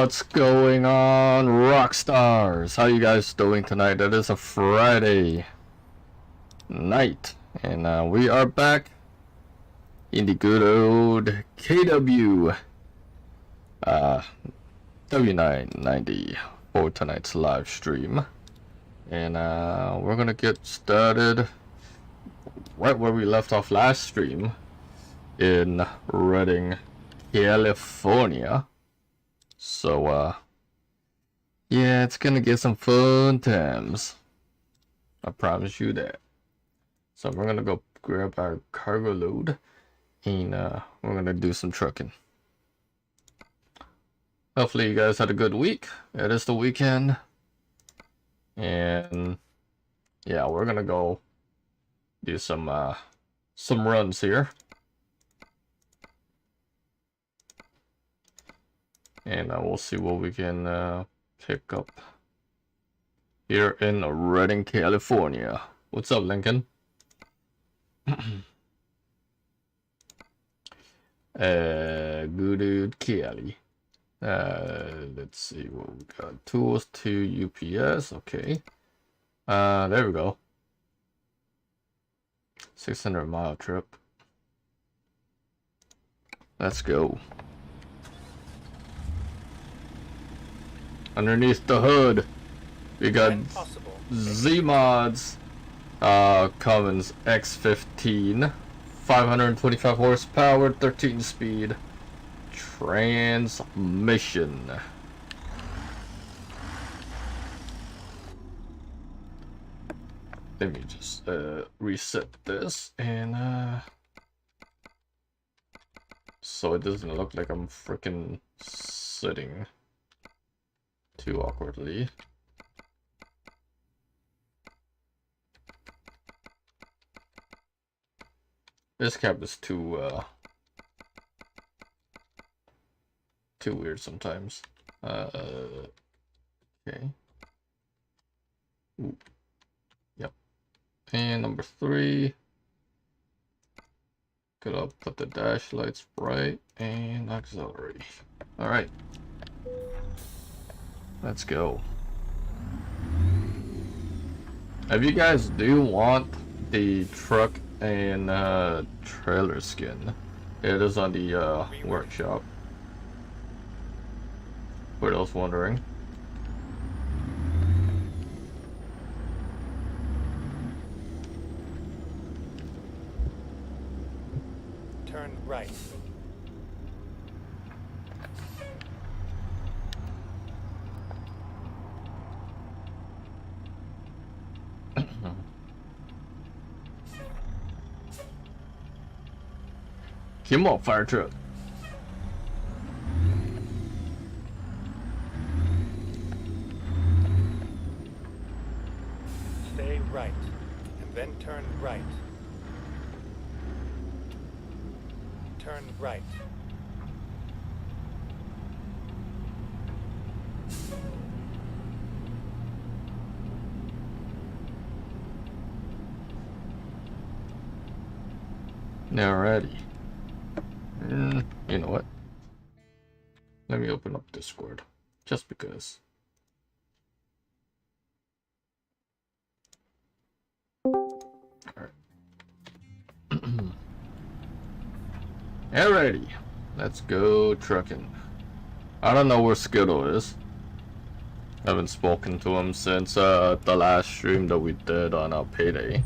What's going on, rock stars? How you guys doing tonight? It is a Friday night, and we are back in the good old KW W990 for tonight's live stream, and we're gonna get started right where we left off last stream in Redding, California. So, yeah, it's gonna get some fun times. I promise you that. So we're gonna go grab our cargo load, and we're gonna do some trucking. Hopefully you guys had a good week. It is the weekend. And yeah, we're gonna go do some runs here. And we'll see what we can pick up here in Redding, California. What's up, Lincoln? Good dude, Kelly. Let's see what we got. Tools to UPS. Okay. There we go. 600-mile trip. Let's go. Underneath the hood, we got Z-Mods Cummins X15, 525 horsepower, 13 speed transmission. Let me just reset this, and so it doesn't look like I'm freaking sitting too awkwardly. This cab is too weird sometimes. Okay. Ooh. Yep. And number 3. Gotta put the dash lights bright and auxiliary. All right. Let's go. If you guys do want the truck and trailer skin, it is on the workshop. For those wondering. Turn right. Come on, fire truck. Stay right, and then turn right. Turn right. Alrighty. You know what? Let me open up Discord, just because. Alright. Alrighty. Let's go trucking. I don't know where Skittle is. I haven't spoken to him since the last stream that we did on our payday.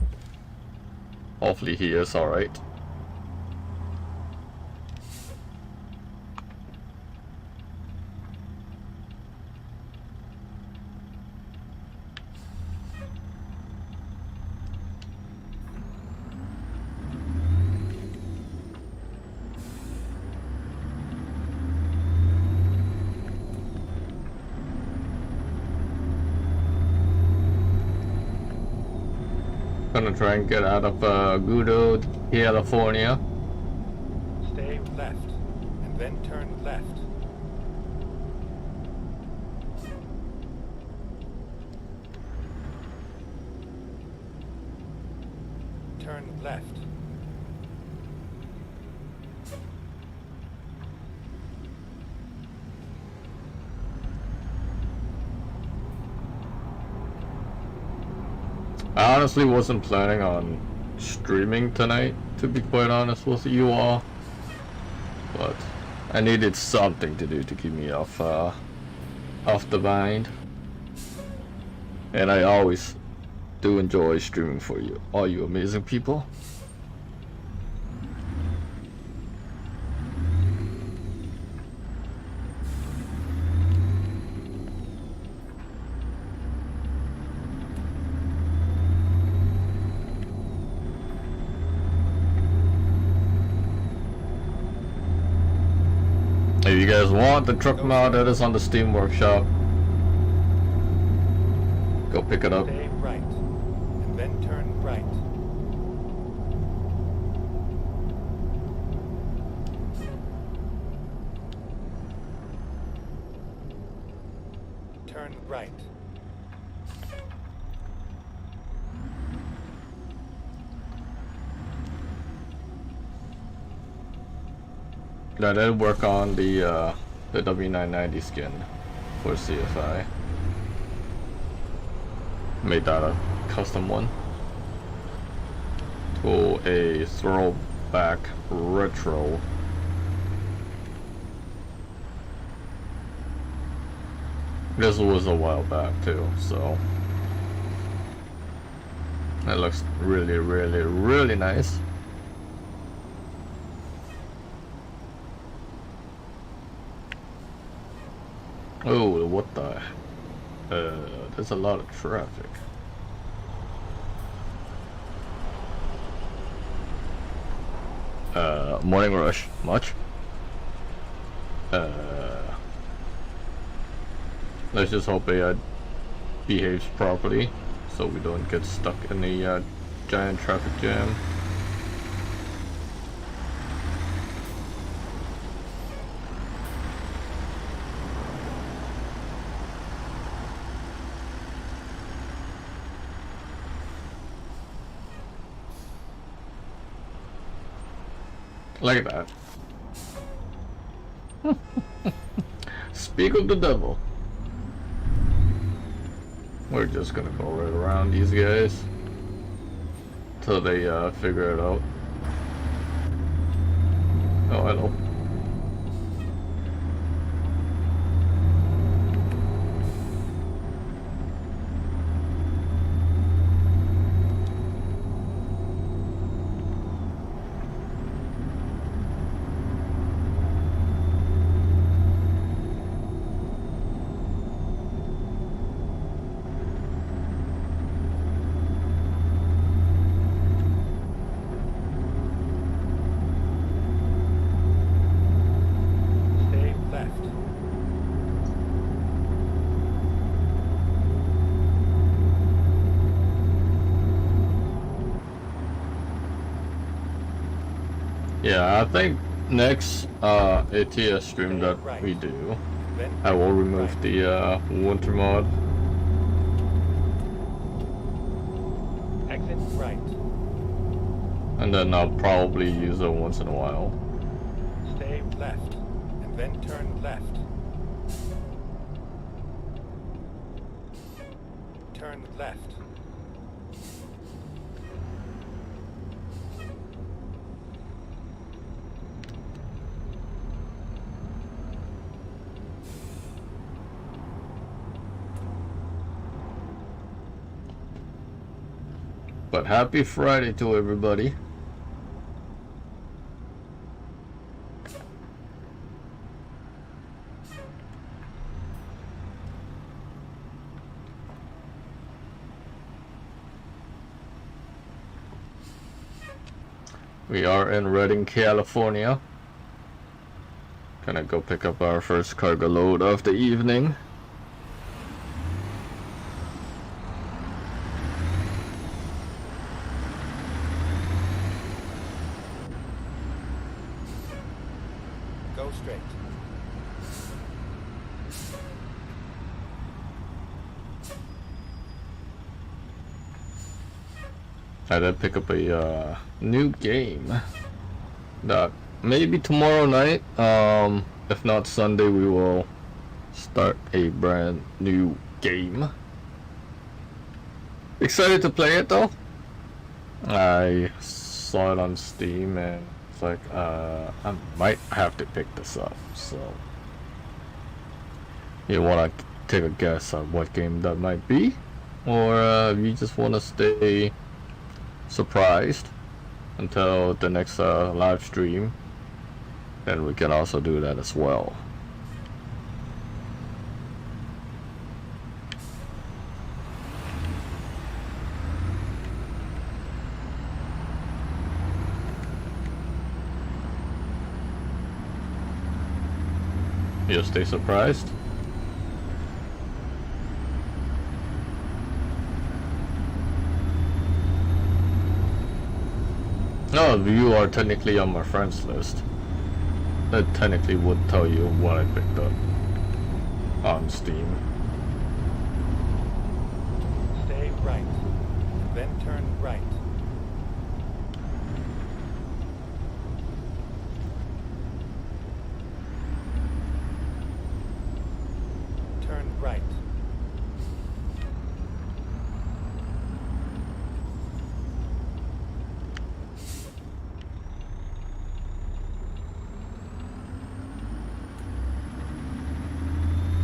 Hopefully he is alright. Gonna try and get out of good old California. Stay left, and then turn left. Turn left. I honestly wasn't planning on streaming tonight, to be quite honest with you all, but I needed something to do to keep me off the mind, and I always do enjoy streaming for you, all you amazing people. If you guys want the truck mod that is on the Steam Workshop, go pick it up. Stay right, and then turn right. Turn right. I did work on the W990 skin for CFI. Made that a custom one to a throwback retro. This was a while back too, so it looks really, really, really nice. Oh, what the? There's a lot of traffic. Morning rush. Much? Let's just hope AI behaves properly so we don't get stuck in the giant traffic jam. Like that. Speak of the devil. We're just gonna go right around these guys till they figure it out. Oh, hello. Stay left. Yeah, I think next ATS stream that we do, Then I will remove the winter mod. exit right. And then I'll probably use it once in a while. Stay left, and then turn left. Turn left. But happy Friday to everybody. We are in Redding, California. Gonna go pick up our first cargo load of the evening. Go straight. I did pick up a new game that maybe tomorrow night, if not Sunday, we will start a brand new game. Excited to play it though. I saw it on Steam and it's like, I might have to pick this up. So, you want to take a guess on what game that might be? Or you just want to stay surprised until the next live stream, then we can also do that as well. You'll stay surprised? No, you are technically on my friends list. That technically would tell you what I picked up on Steam. Stay right, then turn right. Turn right.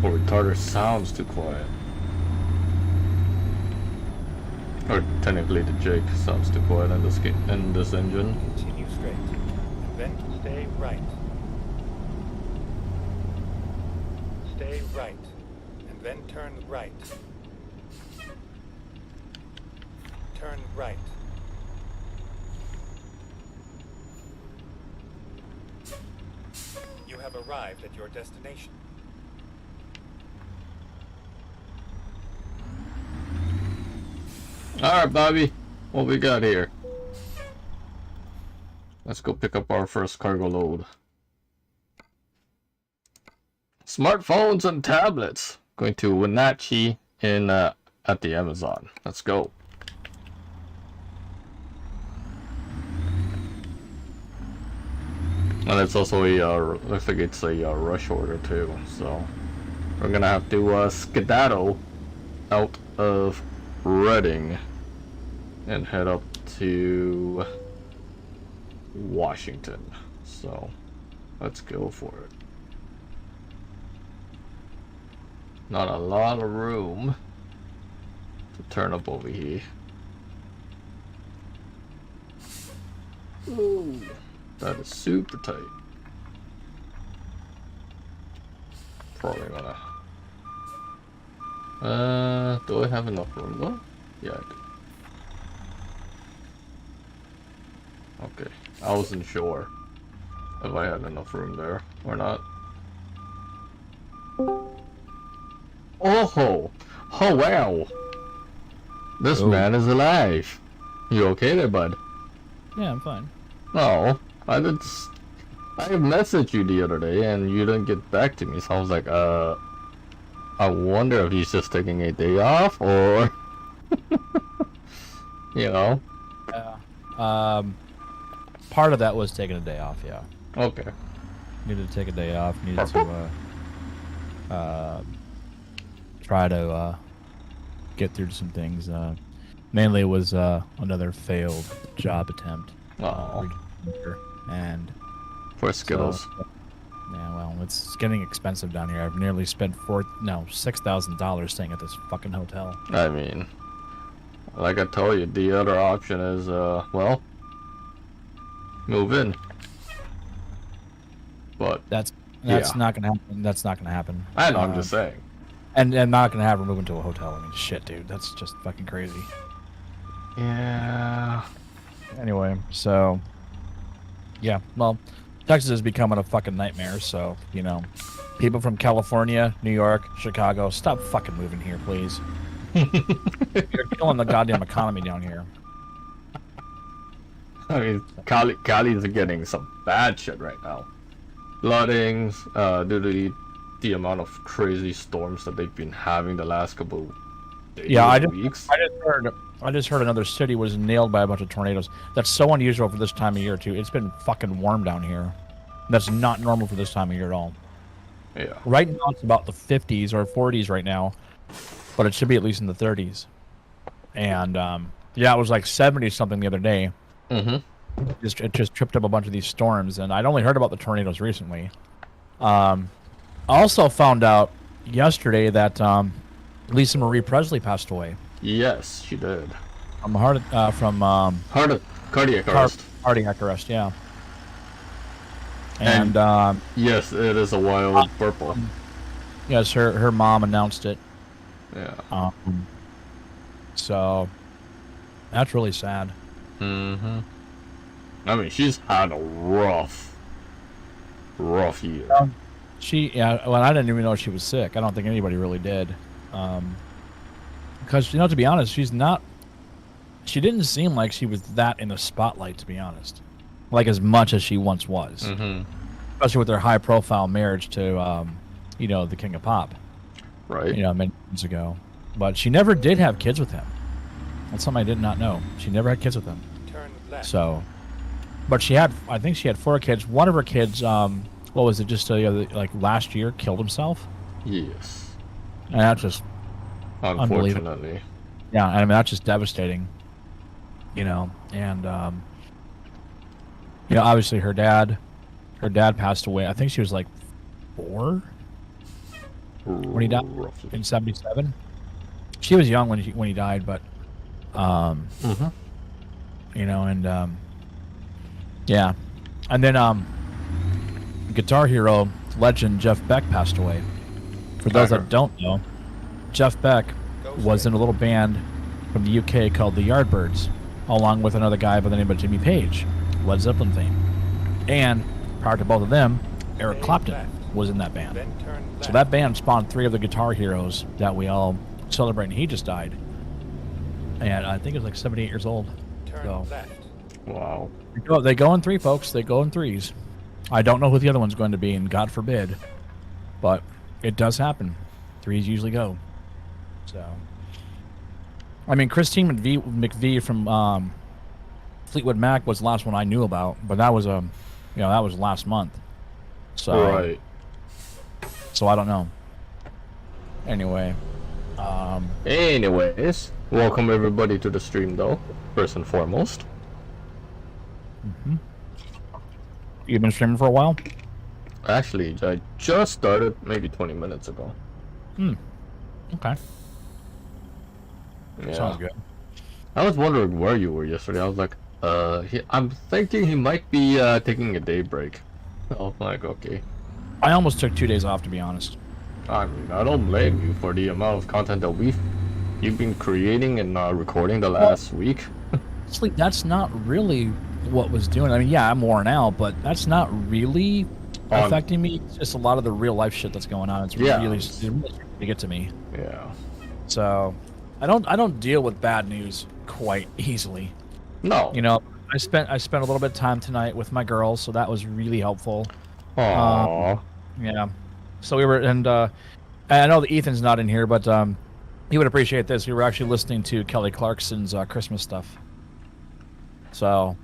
Or retarder sounds too quiet. Or technically the Jake sounds too quiet in this engine. Continue straight, and then stay right. Stay right, and then turn right. Turn right. You have arrived at your destination. Alright, Bobby, what we got here? Let's go pick up our first cargo load. Smartphones and tablets. Going to Wenatchee in at the Amazon. Let's go. And it's also a looks like it's a rush order too. So we're gonna have to skedaddle out of Reading and head up to Washington. So let's go for it. Not a lot of room to turn up over here. Ooh, that is super tight. Probably gonna. Do I have enough room though? Yeah, I do. Okay, I wasn't sure if I had enough room there or not. Oh wow! This man is alive. You okay there, bud? Yeah, I'm fine. No, I messaged you the other day and you didn't get back to me, so I was like, I wonder if he's just taking a day off or, you know. Yeah. Part of that was taking a day off. Yeah. Okay. Needed to take a day off. Needed to try to get through some things. Mainly it was another failed job attempt. Oh. And For Skittles. So, yeah, well, it's getting expensive down here. I've nearly spent $6,000 staying at this fucking hotel. I mean, like I told you, the other option is, well, move in. But that's yeah. not gonna happen. That's not gonna happen. I know. I'm just saying. And not gonna have her move into a hotel. I mean, shit, dude. That's just fucking crazy. Yeah. Anyway, so yeah, well, Texas is becoming a fucking nightmare. So you know, people from California, New York, Chicago, stop fucking moving here, please. You're killing the goddamn economy down here. I mean, Cali's getting some bad shit right now. Floodings, due to the amount of crazy storms that they've been having the last couple days, weeks. I just heard another city was nailed by a bunch of tornadoes. That's so unusual for this time of year too. It's been fucking warm down here. That's not normal for this time of year at all. Yeah. Right now it's about the 50s or 40s right now, but it should be at least in the 30s. And yeah, it was like 70 something the other day. Mm-hmm. It just tripped up a bunch of these storms, and I'd only heard about the tornadoes recently. I also found out yesterday that Lisa Marie Presley passed away Yes, she did. from Cardiac arrest. cardiac arrest. Yeah. And Yes, it is a wild purple. yes, her mom announced it. Yeah. So that's really sad. Mm-hmm. I mean, she's had a rough year. Well, I didn't even know she was sick. I don't think anybody really did. Because, to be honest, she didn't seem like she was that in the spotlight, to be honest. Like as much as she once was. Mm-hmm. Especially with her high profile marriage to, the King of Pop. Right. Many years ago. But she never did have kids with him. That's something I did not know. She never had kids with him. Turn left. So, but I think she had 4 kids. One of her kids, what was it, just like last year, killed himself? Yes. And that's just Unfortunately. Yeah, I mean, that's just devastating. And, obviously her dad passed away. I think she was like 4 when he died Roughly. in 77. She was young when he died, but, Mm-hmm. yeah. And then, Guitar Hero legend Jeff Beck passed away. For those that don't know, Jeff Beck was in a little band from the UK called the Yardbirds, along with another guy by the name of Jimmy Page, Led Zeppelin fame. And prior to both of them, Eric Clapton was in that band. Then turn left. So that band spawned 3 of the Guitar Heroes that we all celebrate, and he just died. And I think he was like 78 years old. Turn So left. Wow. they go in 3, folks. They go in 3s. I don't know who the other one's going to be, and God forbid. But it does happen. 3s usually go. So, I mean, Christine McVie from Fleetwood Mac was the last one I knew about, but that was that was last month. So, Right. So I don't know. Anyway, Anyways, welcome everybody to the stream, though. First and foremost. you've been streaming for a while. Actually, I just started maybe 20 minutes ago. Okay, Yeah. sounds good. I was wondering where you were yesterday. I was like, I'm thinking he might be taking a day break. Oh, like, okay. I almost took 2 days off, to be honest. I mean, I don't blame you for the amount of content that you've been creating and recording the last week. Honestly, that's not really what was doing. I mean, yeah, I'm worn out, but that's not really affecting me. It's just a lot of the real life shit that's going on. It's really starting to get to me. Yeah. So, I don't deal with bad news quite easily. No. I spent a little bit of time tonight with my girls, so that was really helpful. Aww. Yeah. So we were, and I know that Ethan's not in here, but he would appreciate this. We were actually listening to Kelly Clarkson's Christmas stuff. So.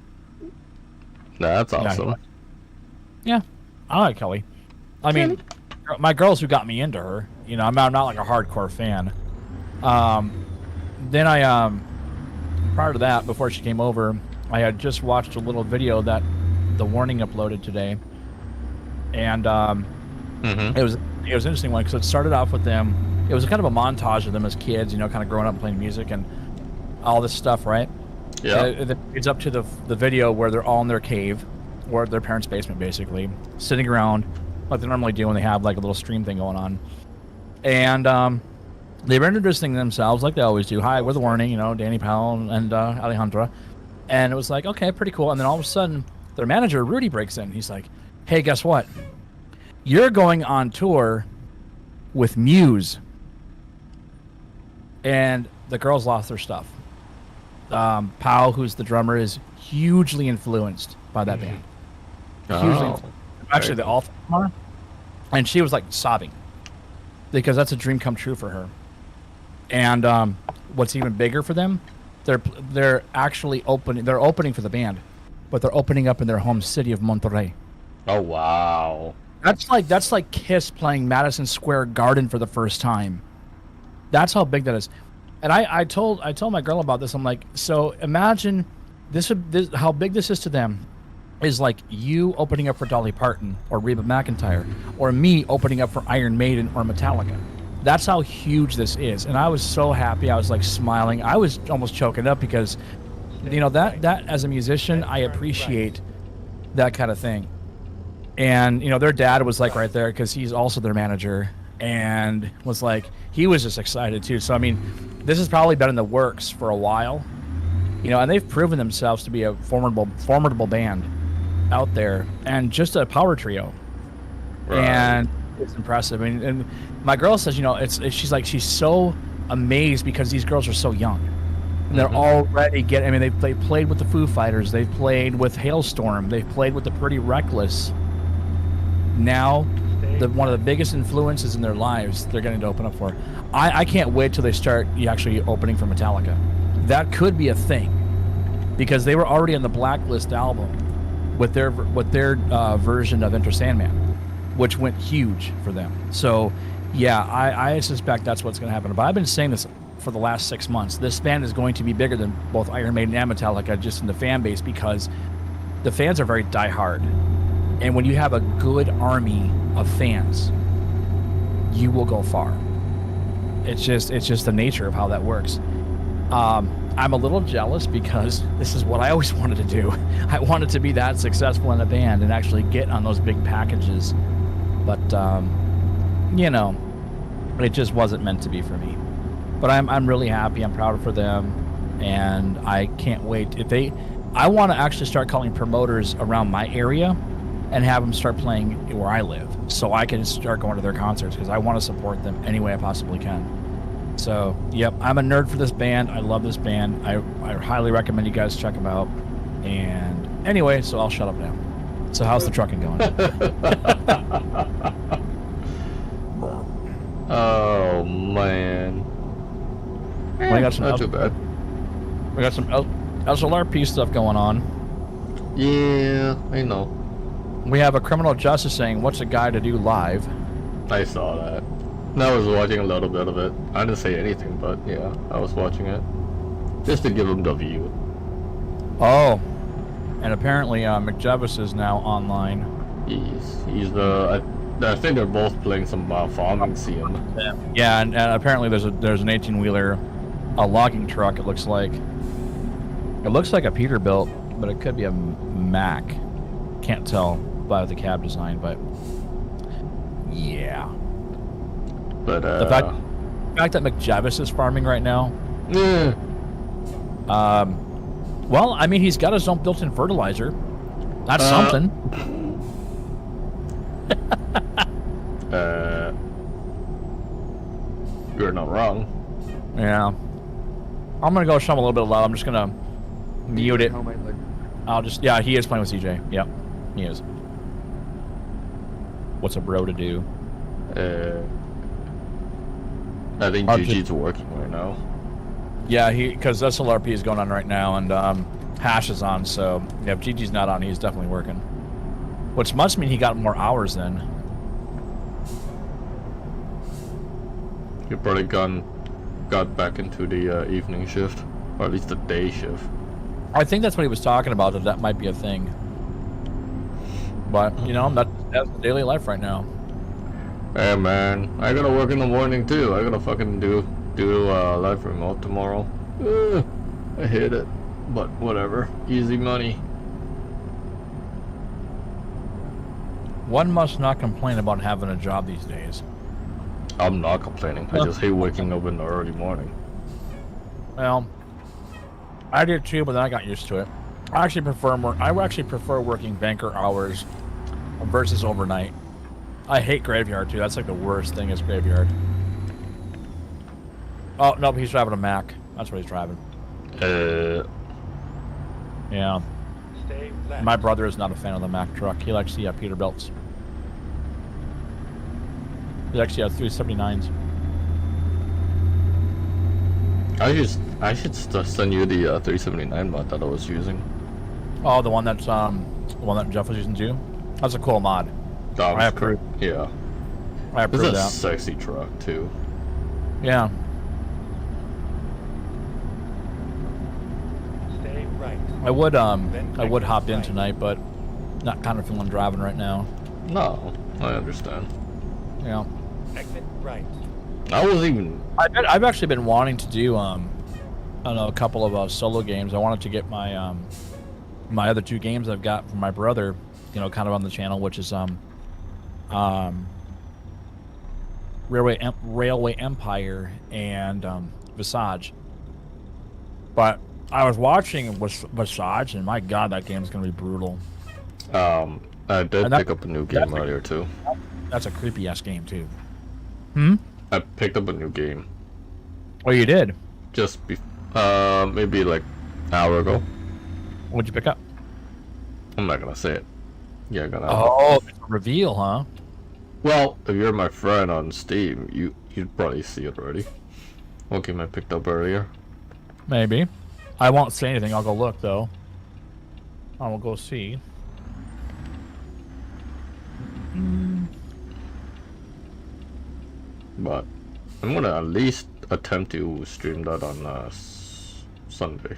That's awesome. Yeah, I like Kelly. I mean, my girls who got me into her. I'm not like a hardcore fan. Then I prior to that, before she came over, I had just watched a little video that The Warning uploaded today, and it was an interesting one because it started off with them. It was kind of a montage of them as kids, kind of growing up and playing music and all this stuff, right? Yeah. It's up to the video where they're all in their cave, or their parents' basement, basically, sitting around like they normally do when they have like a little stream thing going on. And they were introducing themselves like they always do. Hi, we're The Warning, Danny Powell and Alejandra. And it was like, okay, pretty cool. And then all of a sudden, their manager, Rudy, breaks in. He's like, hey, guess what? You're going on tour with Muse. And the girls lost their stuff. Powell, who's the drummer, is hugely influenced by that band. Actually, they all are. And she was like sobbing because that's a dream come true for her. And what's even bigger for them, they're actually opening. They're opening for the band, but they're opening up in their home city of Monterrey. Oh wow! That's like Kiss playing Madison Square Garden for the first time. That's how big that is. And I told my girl about this. I'm like, so imagine this how big this is to them is like you opening up for Dolly Parton or Reba McEntire or me opening up for Iron Maiden or Metallica. That's how huge this is. And I was so happy. I was like smiling. I was almost choking up because, you know, that as a musician, I appreciate that kind of thing. And, you know, their dad was like right there because he's also their manager and was like, he was just excited too. So, I mean, this has probably been in the works for a while, you know, and they've proven themselves to be a formidable band out there and just a power trio. Right. And it's impressive. I mean, and my girl says, you know, she's like, she's so amazed because these girls are so young. And they're already getting, I mean, they played with the Foo Fighters. They've played with Hailstorm. They've played with the Pretty Reckless. Now, one of the biggest influences in their lives, they're getting to open up for. I can't wait till they start actually opening for Metallica. That could be a thing because they were already on the Blacklist album with their version of Enter Sandman, which went huge for them. So, yeah, I suspect that's what's going to happen. But I've been saying this for the last 6 months. This band is going to be bigger than both Iron Maiden and Metallica just in the fan base because the fans are very diehard. And when you have a good army of fans, you will go far. It's just the nature of how that works. I'm a little jealous because this is what I always wanted to do. I wanted to be that successful in a band and actually get on those big packages. But, you know, it just wasn't meant to be for me. But I'm really happy. I'm proud for them. And I can't wait. I want to actually start calling promoters around my area and have them start playing where I live so I can start going to their concerts because I want to support them any way I possibly can. So, yep, I'm a nerd for this band. I love this band. I highly recommend you guys check them out. And anyway, so I'll shut up now. So how's the trucking going? Oh, man. We got some not too bad. We got some SLRP stuff going on. Yeah, I know. We have a criminal justice saying, what's a guy to do live? I saw that. And I was watching a little bit of it. I didn't say anything, but yeah, I was watching it. Just to give him the view. Oh. And apparently McJevis is now online. He's the... I think they're both playing some farming sim. Yeah, and apparently there's an 18-wheeler, a logging truck, it looks like. It looks like a Peterbilt, but it could be a Mack. Can't tell by the cab design, but yeah. But the fact that McJevis is farming right now. Yeah. Well, I mean, he's got his own built-in fertilizer. That's something. You're not wrong. Yeah. I'm gonna go show him a little bit loud. I'm just gonna mute it. I'll just, yeah, he is playing with CJ. Yep, he is. What's a bro to do? I think GG's working right now. Yeah, because SLRP is going on right now, and Hash is on, so yeah, if GG's not on, he's definitely working. Which must mean he got more hours then. He probably got back into the evening shift, or at least the day shift. I think that's what he was talking about, that might be a thing. But, you know, that's daily life right now. Hey man, I gotta work in the morning too. I gotta fucking do live remote tomorrow. I hate it, but whatever. Easy money. One must not complain about having a job these days. I'm not complaining. I just hate waking up in the early morning. Well, I did too, but then I got used to it. I actually prefer working banker hours versus overnight. I hate graveyard too. That's like the worst thing is graveyard. Oh no, he's driving a Mack. That's what he's driving. Yeah. Stay left. My brother is not a fan of the Mack truck. He likes the Peterbilts. He actually has 379s. I should send you the 379 mod that I was using. Oh, the one that Jeff was using too. That's a cool mod. I approve. Yeah. I approve it's a that. sexy truck too. Yeah. I would Then I would exit hop in right. tonight, but not kind of feeling driving right now. No, I understand. Yeah. Exit right. I was even. I've actually been wanting to do I don't know, a couple of solo games. I wanted to get my my other two games I've got from my brother, you know, kind of on the channel, which is Railway Empire and Visage. But I was watching Visage, and my god, that game's gonna be brutal. I did pick up a new game earlier too. That's a creepy ass game too. I picked up a new game Oh, you did? just maybe like an hour ago. What'd you pick up? I'm not gonna say it. Yeah, gonna. Oh, it's a reveal, huh? Well, if you're my friend on Steam, you'd probably see it already. What game I picked up earlier? Maybe. I won't say anything. I'll go look though. I will go see. But I'm gonna at least attempt to stream that on Sunday,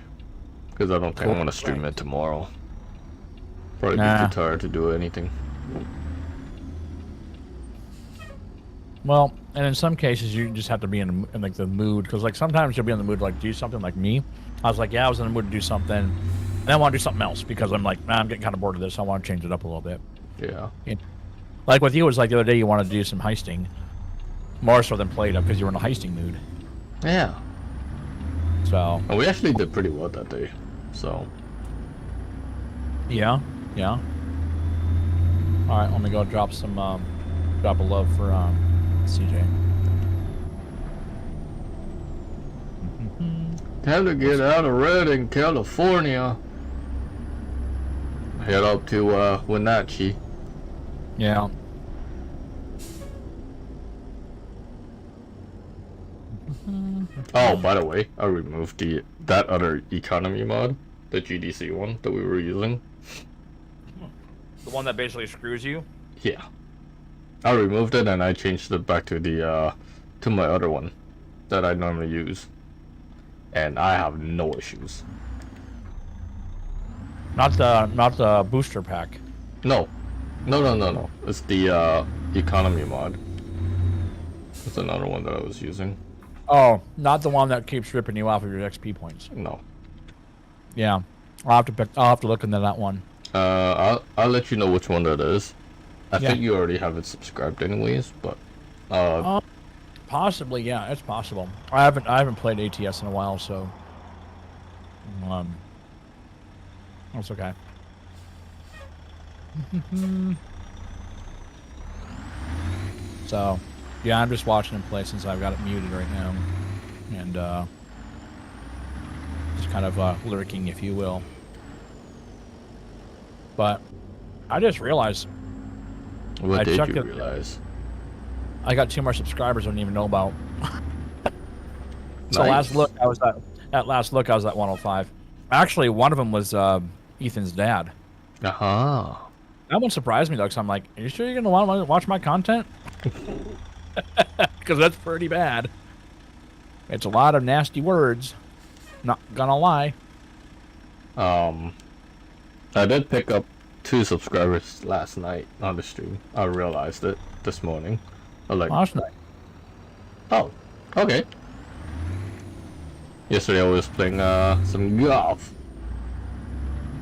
because I don't think I'm gonna stream it tomorrow. Probably be Nah. too tired to do anything. Well, and in some cases you just have to be in like the mood, because like sometimes you'll be in the mood to like do something. Like me, I was like, yeah, I was in the mood to do something, and I want to do something else because I'm like, nah, I'm getting kind of bored of this. I want to change it up a little bit. Yeah. Like with you, it was like the other day you wanted to do some heisting, more so than played up because you were in a heisting mood. Yeah. So And we actually did pretty well that day. So. yeah. All right, let me go drop some drop a love for CJ. Time to get out of Redding, California. Head up to Wenatchee. Yeah. Oh, by the way, I removed that other economy mod, the GDC one that we were using. The one that basically screws you. Yeah. I removed it and I changed it back to the to my other one that I normally use. And I have no issues. Not the booster pack. No. No. It's the economy mod. It's another one that I was using. Oh, not the one that keeps ripping you off of your XP points. No. Yeah, I'll have to look into that one. I'll let you know which one that is. I Yeah. think you already have it subscribed anyways, but Possibly, yeah, it's possible. I haven't played ATS in a while, so that's okay. So, yeah, I'm just watching him play since I've got it muted right now, and just kind of lurking, if you will. But I just realized what I did checked you it- realize? I got 2 more subscribers I don't even know about. So Nice. at last look I was at 105. Actually, one of them was Ethan's dad. Uh-huh. That one surprised me though, because I'm like, are you sure you're gonna want to watch my content? Because that's pretty bad. It's a lot of nasty words. Not gonna lie. I did pick up 2 subscribers last night on the stream. I realized it this morning. I was like, Last night. oh, okay. Yesterday I was playing some golf.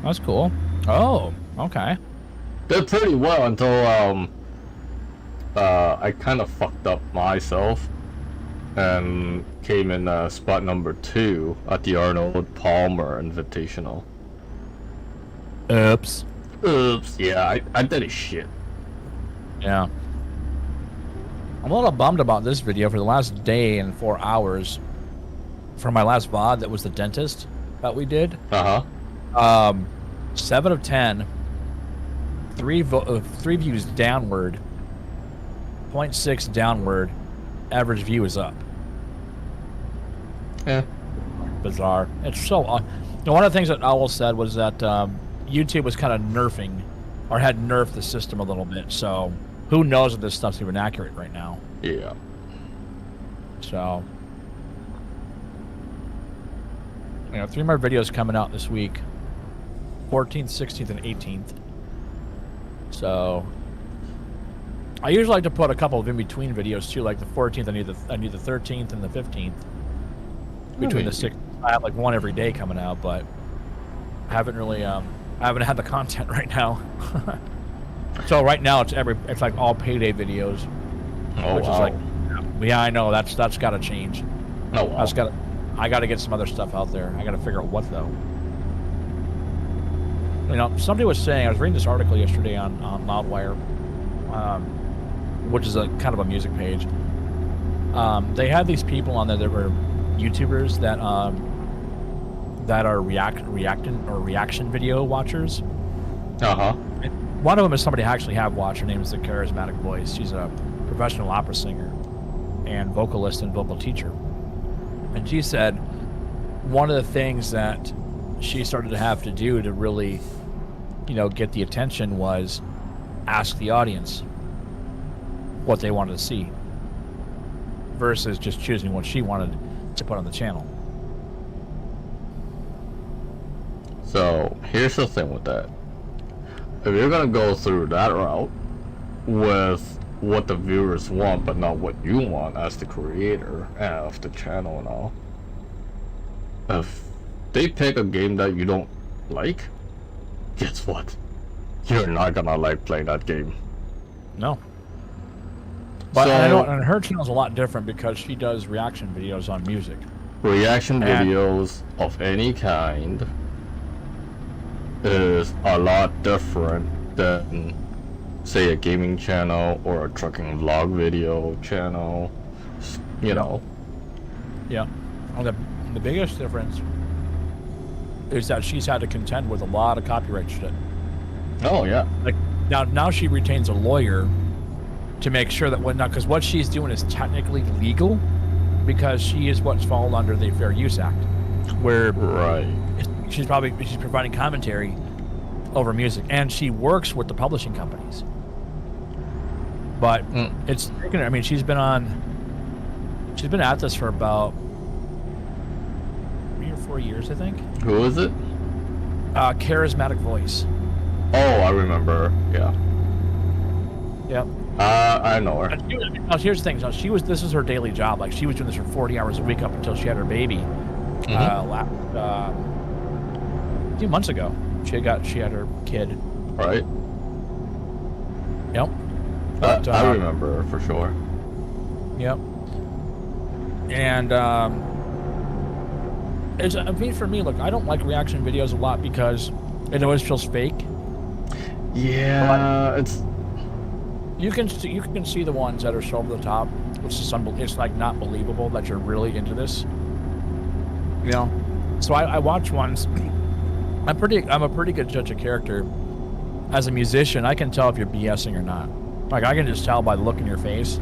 That's cool. Oh, okay. Did pretty well until I kind of fucked up myself and came in spot number 2 at the Arnold Palmer Invitational. Oops. Oops, yeah, I did a shit. Yeah. I'm a little bummed about this video. For the last day and 4 hours for my last VOD that was the dentist that we did. 7 of 10, 3 views downward, 0.6 downward, average view is up. Yeah. Bizarre. It's so odd. One of the things that Owl said was that YouTube was kind of nerfing, or had nerfed the system a little bit, so who knows if this stuff's even accurate right now. Yeah. So, 3 more videos coming out this week. 14th, 16th, and 18th. So I usually like to put a couple of in-between videos too, like the 14th. I need the 13th and the 15th. Between the 6th, I have like one every day coming out, but I haven't really I haven't had the content right now. So right now it's like all payday videos. Oh, which wow. is like, yeah, I know that's got to change. Oh, wow. I got to get some other stuff out there. I got to figure out what though. You know, somebody was saying, I was reading this article yesterday on Loudwire, which is a kind of a music page. They had these people on there that were YouTubers that are reaction video watchers. Uh-huh. One of them is somebody I actually have watched. Her name is the Charismatic Voice. She's a professional opera singer and vocalist and vocal teacher. And she said one of the things that she started to have to do to really, you know, get the attention was ask the audience what they wanted to see versus just choosing what she wanted to put on the channel. So here's the thing with that. If you're gonna go through that route with what the viewers want but not what you want as the creator of the channel and all, if they pick a game that you don't like, guess what? You're not gonna like playing that game. No. But So, I know, and her channel's a lot different because she does reaction videos on music. reaction videos of any kind is a lot different than, say, a gaming channel or a trucking vlog video channel, you know. Yeah. Well, the biggest difference is that she's had to contend with a lot of copyright shit. Oh, yeah. Like now she retains a lawyer to make sure that because what she's doing is technically legal because she is what's fallen under the Fair Use Act, where Right. she's providing commentary over music, and she works with the publishing companies. But it's taken her. I mean, she's been at this for about 3 or 4 years, I think. Who is it? Charismatic Voice. Oh, I remember. Yeah. Yep. I know her. Now, here's the thing. So this is her daily job. Like, she was doing this for 40 hours a week up until she had her baby. A few months ago, she had her kid. Right. Yep. But, I remember her for sure. Yep. And I mean, for me, look, I don't like reaction videos a lot because it always feels fake. Yeah, it's. You can see the ones that are so over the top, which is it's like not believable that you're really into this. You know, so I watch ones. I'm a pretty good judge of character. As a musician, I can tell if you're BSing or not. Like, I can just tell by the look in your face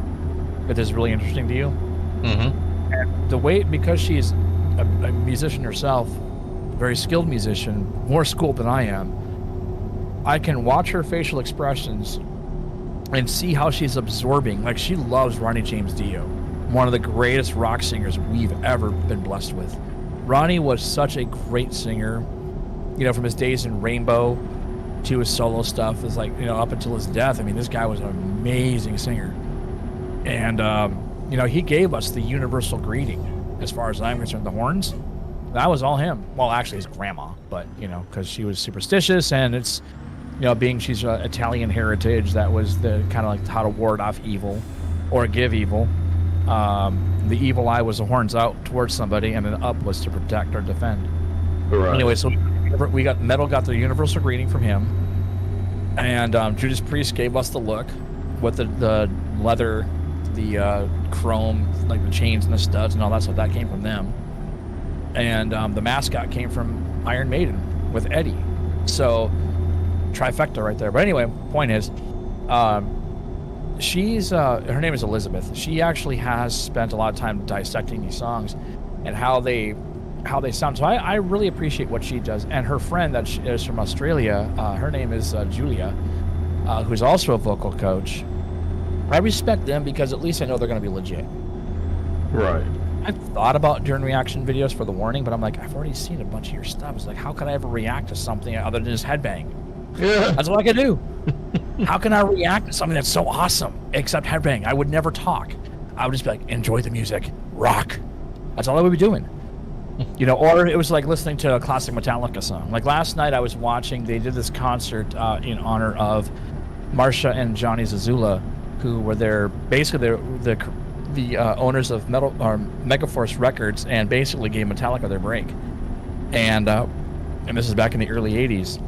if it's really interesting to you. Mm-hmm. And the way, because she's a musician herself, very skilled musician, more schooled than I am, I can watch her facial expressions and see how she's absorbing. Like, she loves Ronnie James Dio, one of the greatest rock singers we've ever been blessed with. Ronnie was such a great singer, you know, from his days in Rainbow to his solo stuff, is like, you know, up until his death. I mean, this guy was an amazing singer. And, you know, he gave us the universal greeting, as far as I'm concerned, the horns. That was all him. Well, actually, his grandma, but, you know, because she was superstitious, and it's, you know, being she's Italian heritage, that was the kind of like how to ward off evil or give evil. The evil eye was the horns out towards somebody, and then up was to protect or defend. Right. Anyway, so Metal got the universal greeting from him, and Judas Priest gave us the look with the leather, the chrome, like the chains and the studs and all that stuff. That came from them, and the mascot came from Iron Maiden with Eddie. So trifecta right there. But anyway, point is, she's her name is Elizabeth. She actually has spent a lot of time dissecting these songs and how they sound. So I really appreciate what she does. And her friend that is from Australia, her name is Julia, who's also a vocal coach. I respect them because at least I know they're going to be legit. Right. I've thought about doing reaction videos for the warning, but I'm like, I've already seen a bunch of your stuff. It's like, how could I ever react to something other than just headbang? Yeah. That's all I can do. How can I react to something that's so awesome except headbang? I would never talk. I would just be like, enjoy the music, rock. That's all I would be doing. You know, or it was like listening to a classic Metallica song. Like last night I was watching, they did this concert in honor of Marsha and Johnny Zazula, who were basically the owners of Megaforce Records, and basically gave Metallica their break. And this is back in the early 80s.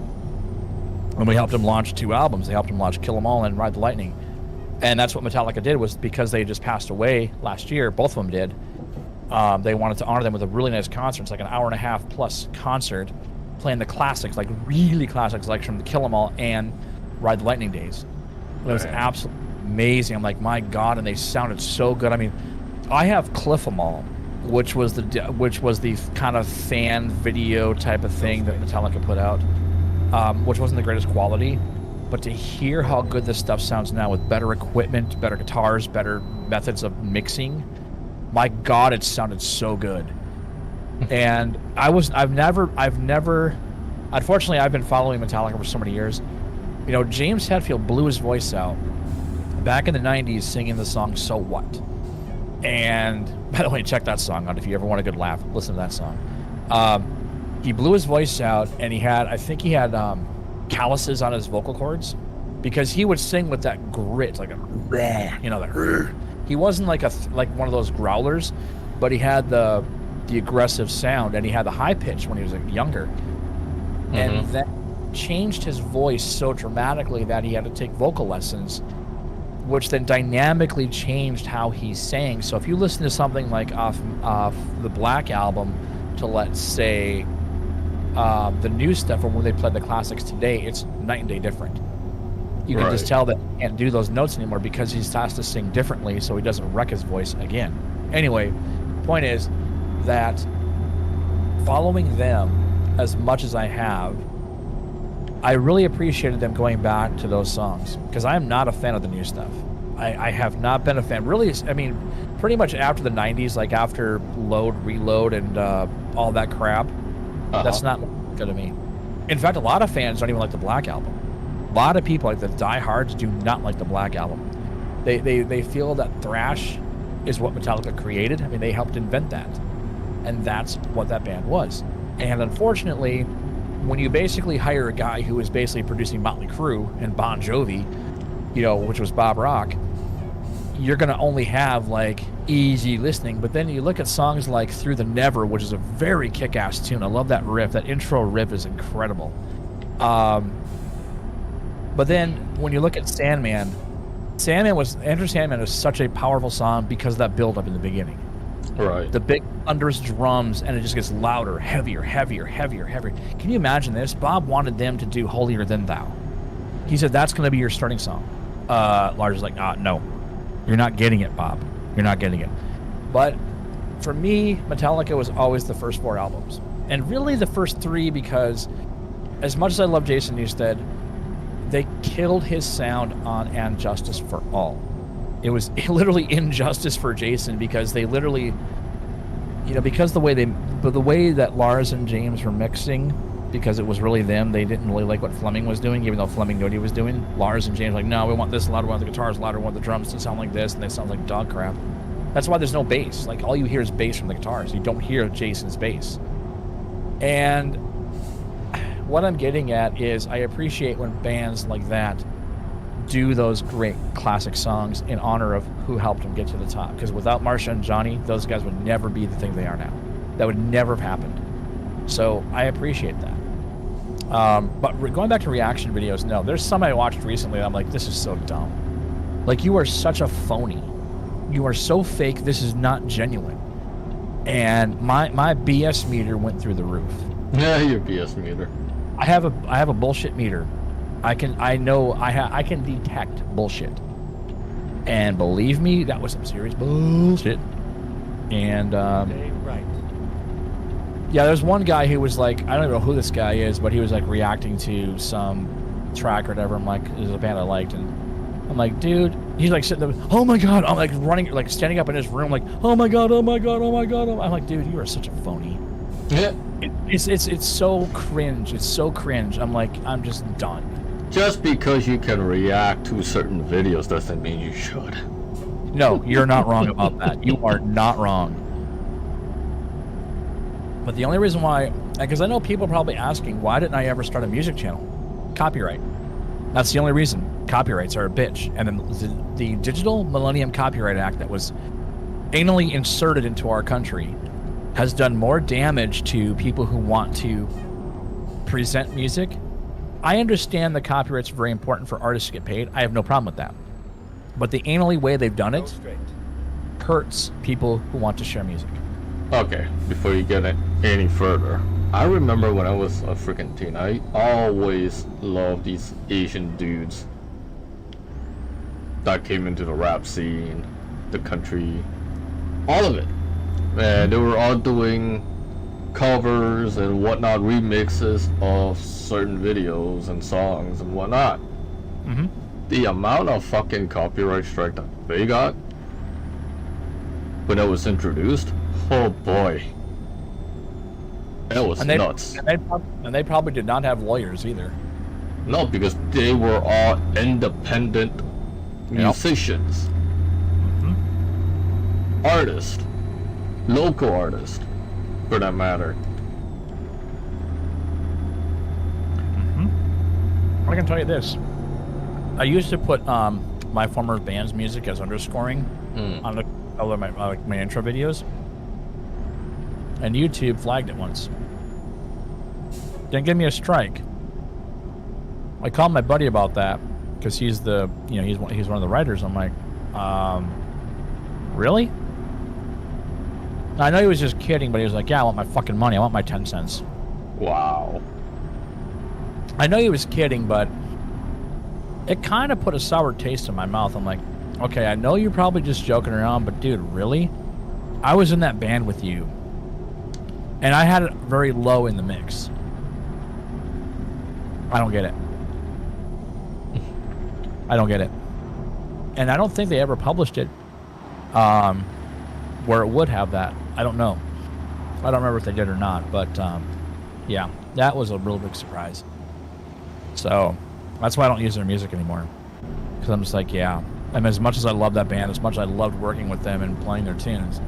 And we helped them launch 2 albums. They helped them launch Kill 'Em All and Ride the Lightning. And that's what Metallica did, was because they just passed away last year, both of them did. They wanted to honor them with a really nice concert. It's like an hour-and-a-half plus concert, playing the classics, like really classics, like from the Kill 'Em All and Ride the Lightning days. It was absolutely amazing. I'm like, my God, and they sounded so good. I mean, I have Cliff 'Em All, which was the kind of fan video type of thing that Metallica put out, which wasn't the greatest quality. But to hear how good this stuff sounds now with better equipment, better guitars, better methods of mixing, my God, it sounded so good. And I've never, unfortunately, I've been following Metallica for so many years. You know, James Hetfield blew his voice out back in the 90s singing the song So What? And by the way, check that song out if you ever want a good laugh. Listen to that song. He blew his voice out, and I think he had calluses on his vocal cords, because he would sing with that grit, like he wasn't like one of those growlers, but he had the aggressive sound, and he had the high pitch when he was younger. Mm-hmm. And that changed his voice so dramatically that he had to take vocal lessons, which then dynamically changed how he sang. So if you listen to something like off the Black album to, let's say, the new stuff from when they played the classics today, it's night and day different. You can just tell that he can't do those notes anymore because he has to sing differently so he doesn't wreck his voice again. Anyway, point is that following them as much as I have, I really appreciated them going back to those songs, because I am not a fan of the new stuff. I have not been a fan. Really, I mean, pretty much after the 90s, like after Load, Reload, and all that crap, that's not good to me. In fact, a lot of fans don't even like the Black album. A lot of people, like the diehards, do not like the Black album. They feel that thrash is what Metallica created. I mean, they helped invent that. And that's what that band was. And unfortunately, when you basically hire a guy who is basically producing Motley Crue and Bon Jovi, you know, which was Bob Rock, you're going to only have like easy listening. But then you look at songs like Through the Never, which is a very kick-ass tune. I love that riff. That intro riff is incredible. But then when you look at Enter Sandman was such a powerful song because of that build-up in the beginning. Right. The big thunderous drums, and it just gets louder, heavier, heavier, heavier, heavier. Can you imagine this? Bob wanted them to do Holier Than Thou. He said, that's going to be your starting song. Lars is like, no, you're not getting it, Bob. You're not getting it. But for me, Metallica was always the first 4 albums. And really the first 3, because as much as I love Jason Newsted, they killed his sound on And Justice for All. It was literally injustice for Jason, because they literally, you know, because the way that Lars and James were mixing, because it was really them, they didn't really like what Fleming was doing, even though Fleming knew what he was doing. Lars and James were like, no, we want this louder, we want the guitars louder, we want the drums to sound like this, and they sound like dog crap. That's why there's no bass. Like, all you hear is bass from the guitars. You don't hear Jason's bass. And what I'm getting at is I appreciate when bands like that do those great classic songs in honor of who helped them get to the top. Because without Marsha and Johnny, those guys would never be the thing they are now. That would never have happened. So I appreciate that. But going back to reaction videos, no. There's some I watched recently that I'm like, this is so dumb. Like, you are such a phony. You are so fake, this is not genuine. And my BS meter went through the roof. Yeah, your BS meter. I have a bullshit meter. I can detect bullshit. And believe me, that was some serious bullshit. And Right. yeah, there's one guy who was like, I don't even know who this guy is, but he was like reacting to some track or whatever. I'm like, it was a band I liked, and I'm I'm like, dude, he's like sitting there, oh my God. I'm like running, like standing up in his room, like, oh my God, oh my God, oh my God. I'm like, dude, you are such a phony. Yeah. It's so cringe. It's so cringe. I'm like, I'm just done. Just because you can react to certain videos doesn't mean you should. No, you're not wrong about that. You are not wrong. But the only reason why, because I know people are probably asking, why didn't I ever start a music channel? Copyright. That's the only reason. Copyrights are a bitch. And then the Digital Millennium Copyright Act that was anally inserted into our country has done more damage to people who want to present music. I understand the copyrights are very important for artists to get paid. I have no problem with that. But the anally way they've done Go it straight. hurts people who want to share music. Okay, before you get it any further, I remember when I was a freaking teen, I always loved these Asian dudes that came into the rap scene, the country, all of it. And they were all doing covers and whatnot, remixes of certain videos and songs and whatnot. Mm-hmm. The amount of fucking copyright strike that they got when it was introduced, oh boy. It was nuts. And they probably did not have lawyers either. No, because they were all independent musicians, artists, local artists, for that matter. I can tell you this. I used to put my former band's music as underscoring on all of my intro videos. And YouTube flagged it once. Didn't give me a strike. I called my buddy about that because he's he's one of the writers. I'm like, really? I know he was just kidding, but he was like, yeah, I want my fucking money. I want my 10 cents. Wow. I know he was kidding, but it kind of put a sour taste in my mouth. I'm like, okay, I know you're probably just joking around, but dude, really? I was in that band with you. And I had it very low in the mix. I don't get it. I don't get it. And I don't think they ever published it where it would have that. I don't know. I don't remember if they did or not, but yeah, that was a real big surprise. So that's why I don't use their music anymore. Because I'm just like, yeah. I mean, as much as I love that band, as much as I loved working with them and playing their tunes,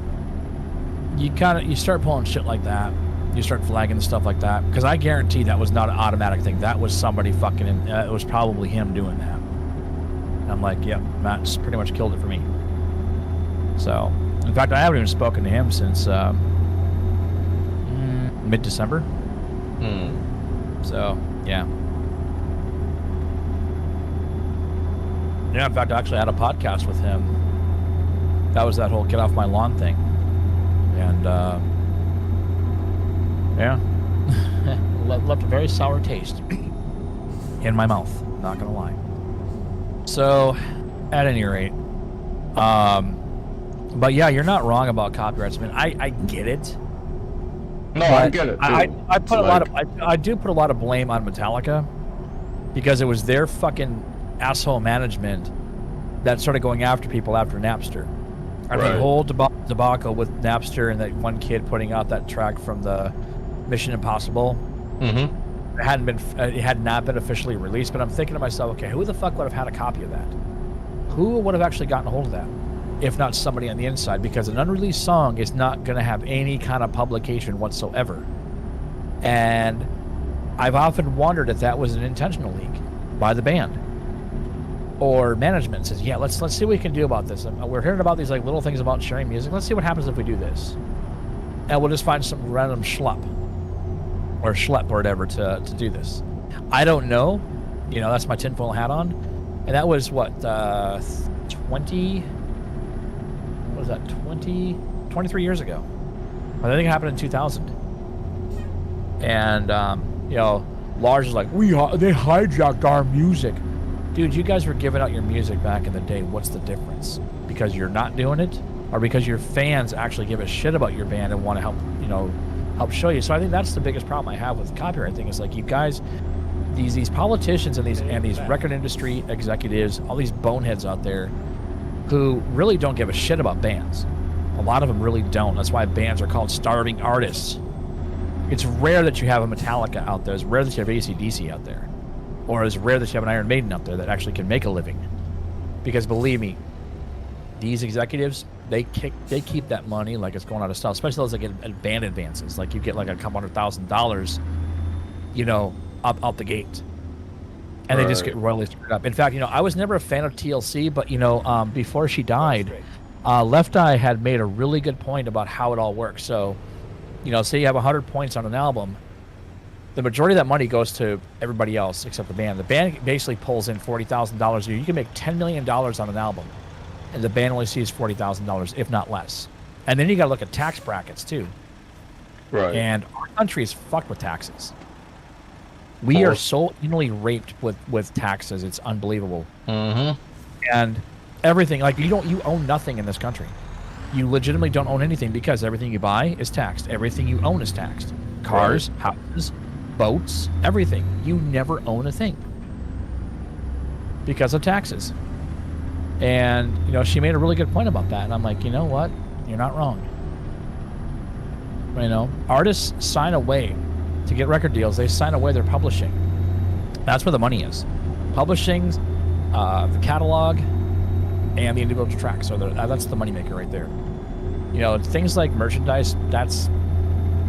you start pulling shit like that. You start flagging stuff like that. Because I guarantee that was not an automatic thing. That was somebody fucking, it was probably him doing that. And I'm like, yep, Matt's pretty much killed it for me. So, in fact, I haven't even spoken to him since mid-December. So, yeah. Yeah, in fact, I actually had a podcast with him. That was that whole get off my lawn thing. And, yeah. Left a very sour taste in my mouth, not gonna lie. So, at any rate, but yeah, you're not wrong about copyrights. I mean, I get it. No, I get it. I put I do put a lot of blame on Metallica because it was their fucking asshole management that started going after people after Napster. I mean, the whole debacle with Napster and that one kid putting out that track from the Mission Impossible. It had not been officially released, but I'm thinking to myself, okay, who the fuck would have had a copy of that? Who would have actually gotten a hold of that? If not somebody on the inside, because an unreleased song is not going to have any kind of publication whatsoever. And I've often wondered if that was an intentional leak by the band. Or management says, yeah, let's see what we can do about this. We're hearing about these like little things about sharing music. Let's see what happens if we do this. And we'll just find some random schlep or whatever to do this. I don't know. You know, that's my tinfoil hat on. And that was what, 23 years ago. I think it happened in 2000. And, you know, Lars is like, they hijacked our music. Dude, you guys were giving out your music back in the day. What's the difference? Because you're not doing it? Or because your fans actually give a shit about your band and want to help show you? So I think that's the biggest problem I have with the copyright thing is like, you guys, these politicians and these record industry executives, all these boneheads out there, who really don't give a shit about bands. A lot of them really don't. That's why bands are called starving artists. It's rare that you have a Metallica out there. It's rare that you have AC/DC out there. Or it's rare that you have an Iron Maiden out there that actually can make a living. Because believe me, these executives, they keep that money like it's going out of style, especially those that get band advances. Like you get like a couple $100,000, you know, out the gate. And they just get royally screwed up. In fact, you know, I was never a fan of TLC, but, you know, before she died, Left Eye had made a really good point about how it all works. So, you know, say you have 100 points on an album, the majority of that money goes to everybody else except the band. The band basically pulls in $40,000 a year. You can make $10 million on an album, and the band only sees $40,000, if not less. And then you got to look at tax brackets, too. Right. And our country is fucked with taxes. We are so anally raped with taxes. It's unbelievable. Mm-hmm. And everything, like you own nothing in this country. You legitimately don't own anything because everything you buy is taxed. Everything you own is taxed. Cars, houses, boats, everything. You never own a thing because of taxes. And, you know, she made a really good point about that. And I'm like, you know what? You're not wrong. You know, artists sign away to get record deals. They sign away their publishing. That's where the money is. Publishing, the catalog, and the individual tracks. So that's the moneymaker right there. You know, things like merchandise,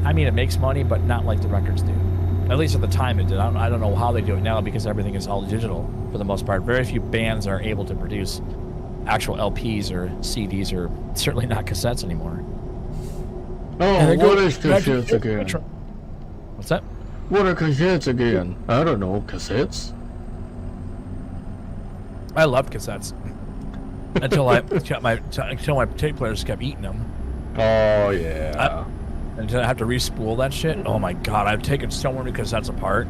I mean, it makes money, but not like the records do. At least at the time it did. I don't know how they do it now because everything is all digital for the most part. Very few bands are able to produce actual LPs or CDs or certainly not cassettes anymore. Oh, what is cassettes again? What's that? What are cassettes again? I don't know, cassettes? I loved cassettes. until my tape players kept eating them. Oh, yeah. Until I have to re-spool that shit. Oh my god, I've taken so many cassettes apart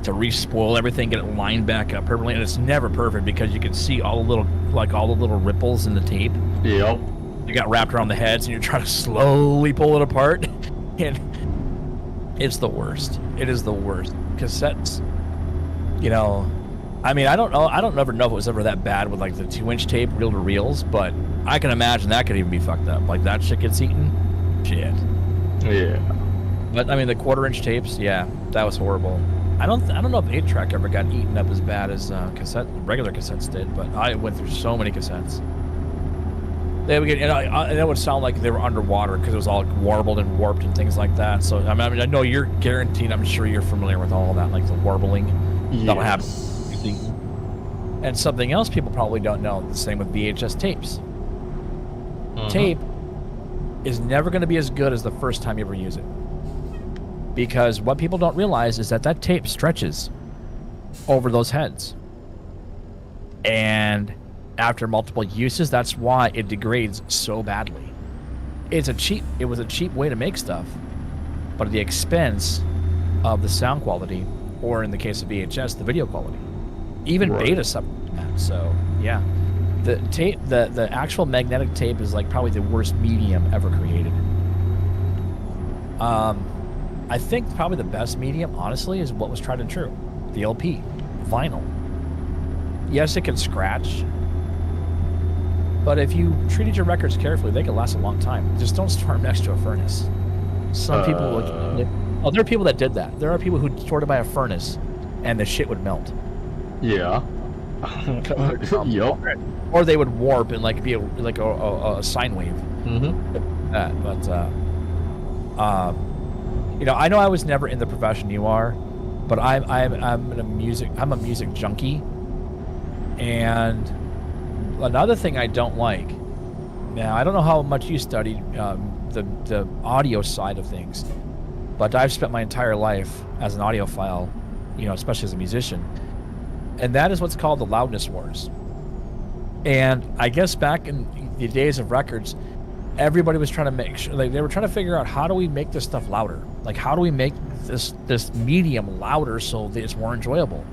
to re-spool everything, get it lined back up perfectly, and it's never perfect because you can see all the little ripples in the tape. Yep. You got wrapped around the heads, and you're trying to slowly pull it apart, and it's the worst. It is the worst. Cassettes, you know, I mean, I don't ever know if it was ever that bad with like the 2-inch tape reel to reels, but I can imagine that could even be fucked up. Like that shit gets eaten. Shit. Yeah. But I mean, the 1/4-inch tapes, yeah, that was horrible. I don't know if 8-track ever got eaten up as bad as regular cassettes did, but I went through so many cassettes. They would get, and it would sound like they were underwater because it was all warbled and warped and things like that. So I mean, I know you're guaranteed. I'm sure you're familiar with all of that, like the warbling. Yes. That'll happen. And something else people probably don't know. The same with VHS tapes. Tape is never going to be as good as the first time you ever use it. Because what people don't realize is that tape stretches over those heads. And after multiple uses, that's why it degrades so badly. It was a cheap way to make stuff, but at the expense of the sound quality, or in the case of VHS, the video quality. Even beta suffered from that. So yeah. The tape, the actual magnetic tape is like probably the worst medium ever created. I think probably the best medium, honestly, is what was tried and true. The LP, vinyl. Yes, it can scratch, but if you treated your records carefully, they can last a long time. Just don't store them next to a furnace. Some people there are people that did that. There are people who stored it by a furnace, and the shit would melt. Yeah. Yup. Or they would warp and like be a sine wave. You know, I know I was never in the profession you are, but I'm a music junkie. And another thing I don't like. Now I don't know how much you studied the audio side of things, but I've spent my entire life as an audiophile, you know, especially as a musician, and that is what's called the loudness wars. And I guess back in the days of records, everybody was trying to make sure, like, they were trying to figure out, how do we make this stuff louder? Like, how do we make this medium louder so that it's more enjoyable?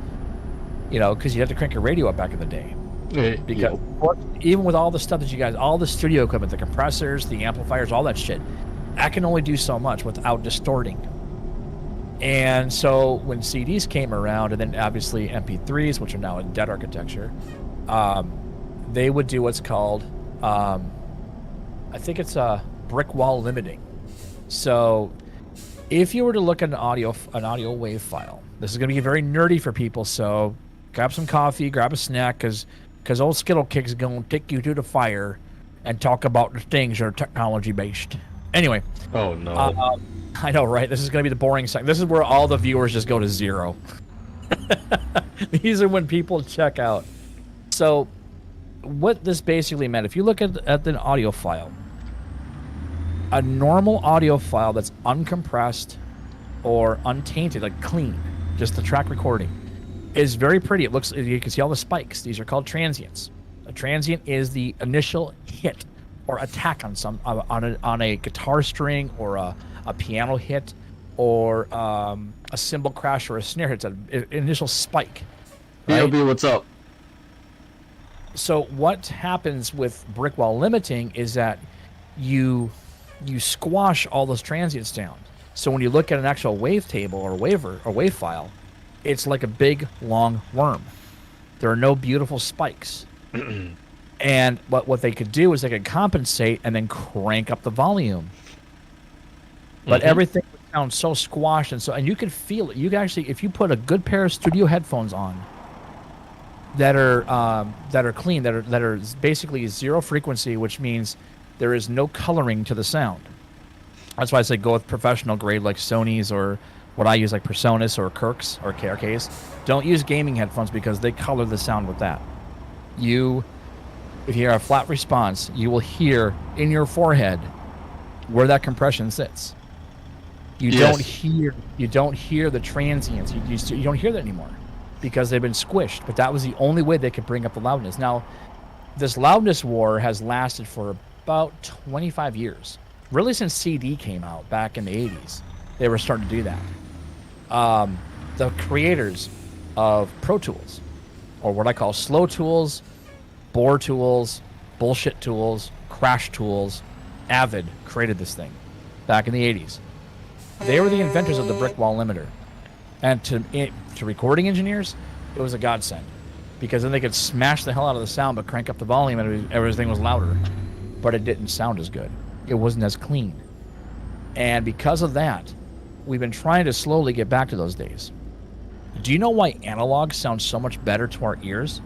You know, because you had to crank your radio up back in the day. Because even with all the stuff that you guys, all the studio equipment, the compressors, the amplifiers, all that shit, I can only do so much without distorting. And so when CDs came around, and then obviously MP3s, which are now in dead architecture, they would do what's called, I think it's a brick wall limiting. So if you were to look at an audio wave file, this is going to be very nerdy for people. So grab some coffee, grab a snack, because old Skittle Kick's going to take you to the fire and talk about the things that are technology based. Anyway. Oh no. I know, right? This is going to be the boring section. This is where all the viewers just go to zero. These are when people check out. So what this basically meant, if you look at an audio file, a normal audio file that's uncompressed or untainted, like clean, just the track recording, is very pretty. It looks, you can see all the spikes. These are called transients. A transient is the initial hit or attack on a guitar string or a piano hit or a cymbal crash or a snare hit. It's an initial spike. Right? BLB, what's up? So what happens with brick wall limiting is that you squash all those transients down. So when you look at an actual wave table or wave file, it's like a big long worm. There are no beautiful spikes. And what they could do is they could compensate and then crank up the volume. But everything would sound so squashed and you could feel it. You can actually, if you put a good pair of studio headphones on that are clean, that are basically zero frequency, which means there is no coloring to the sound. That's why I say go with professional grade like Sony's or what I use like Personas or Kirk's or KRK's. Don't use gaming headphones because they color the sound with that. If you hear a flat response, you will hear in your forehead where that compression sits. You don't hear the transients. You don't hear that anymore because they've been squished. But that was the only way they could bring up the loudness. Now, this loudness war has lasted for about 25 years. Really since CD came out back in the 80s, they were starting to do that. The creators of Pro Tools, or what I call slow tools, bore tools, bullshit tools, crash tools, Avid created this thing back in the 80s. They were the inventors of the brick wall limiter. And to recording engineers, it was a godsend. Because then they could smash the hell out of the sound but crank up the volume and everything was louder. But it didn't sound as good. It wasn't as clean. And because of that, we've been trying to slowly get back to those days. Do you know why analog sounds so much better to our ears?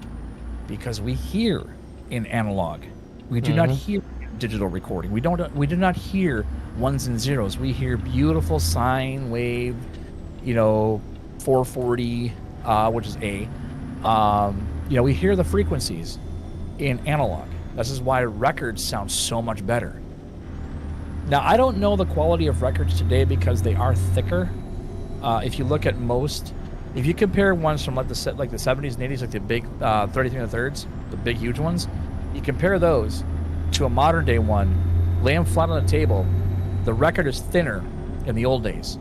Because we hear in analog. We do not hear digital recording. We do not hear ones and zeros. We hear beautiful sine wave, 440, which is A. We hear the frequencies in analog. This is why records sound so much better. Now, I don't know the quality of records today because they are thicker. If you look at if you compare ones from like the 70s and 80s, like the big 33 1/3, the big huge ones, you compare those to a modern day one, lay them flat on the table, the record is thinner in the old days,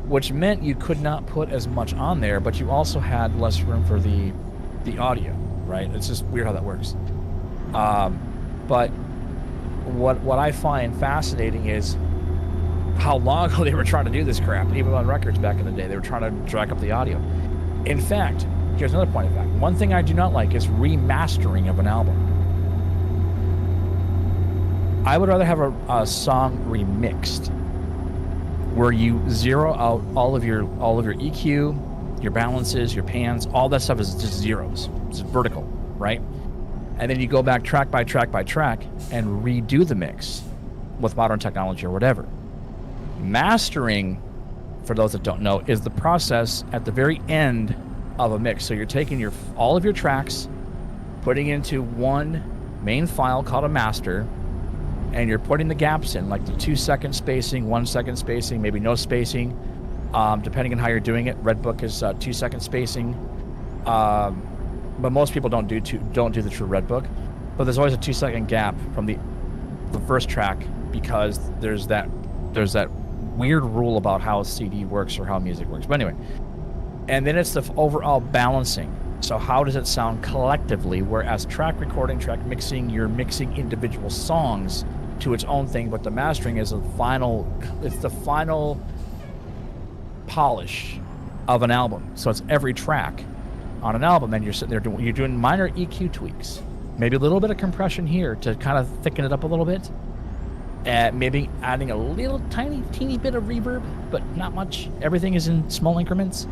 which meant you could not put as much on there, but you also had less room for the audio, right? It's just weird how that works. But what I find fascinating is how long ago they were trying to do this crap. Even on records back in the day, they were trying to jack up the audio. In fact, here's another point of fact. One thing I do not like is remastering of an album. I would rather have a song remixed, where you zero out all of your EQ, your balances, your pans, all that stuff is just zeros. It's vertical, right? And then you go back track by track by track and redo the mix with modern technology or whatever. Mastering, for those that don't know, is the process at the very end of a mix. So you're taking all of your tracks, putting into one main file called a master, and you're putting the gaps in, like the 2-second spacing, 1-second spacing, maybe no spacing, depending on how you're doing it. Redbook is 2-second spacing, but most people don't do the true Redbook. But there's always a 2-second gap from the first track because there's that weird rule about how CD works or how music works. But anyway, and then it's the overall balancing. So how does it sound collectively? Whereas track recording, track mixing, you're mixing individual songs to its own thing, but the mastering is the final polish of an album. So it's every track on an album, and you're sitting there you're doing minor EQ tweaks, maybe a little bit of compression here to kind of thicken it up a little bit, and maybe adding a little teeny bit of reverb, but not much. Everything is in small increments.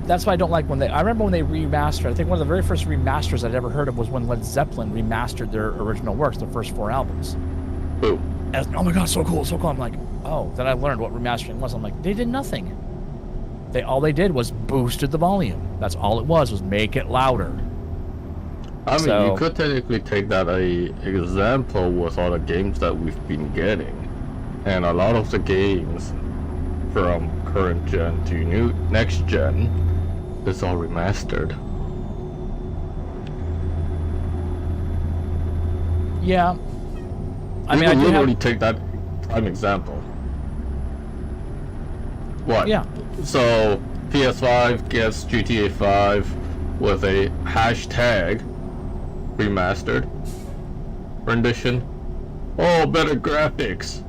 That's why I don't like I remember when they remastered. I think one of the very first remasters I'd ever heard of was when Led Zeppelin remastered their original works, the first 4 albums. Ooh. And oh my god, so cool, so cool. I'm like, oh, then I learned what remastering was. I'm like, they did nothing. All they did was boosted the volume. That's all it was make it louder. I mean, you could technically take that example with all the games that we've been getting, and a lot of the games from current gen to next gen, it's all remastered. Yeah. I mean, I can do literally take that an example. What? Yeah. So PS5 gets GTA 5 with a hashtag remastered rendition. Oh, better graphics.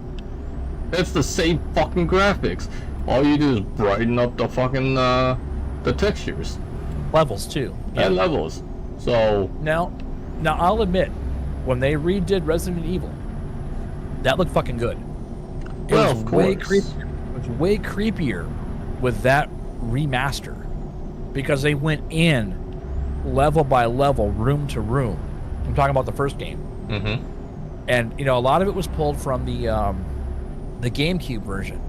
It's the same fucking graphics. All you do is brighten up the fucking the textures. Levels too. Yeah. And levels. So now I'll admit, when they redid Resident Evil, that looked fucking good. It well, was of way course. It was way creepier with that remaster, because they went in level by level, room to room. I'm talking about the first game. Mm-hmm. And a lot of it was pulled from the GameCube version,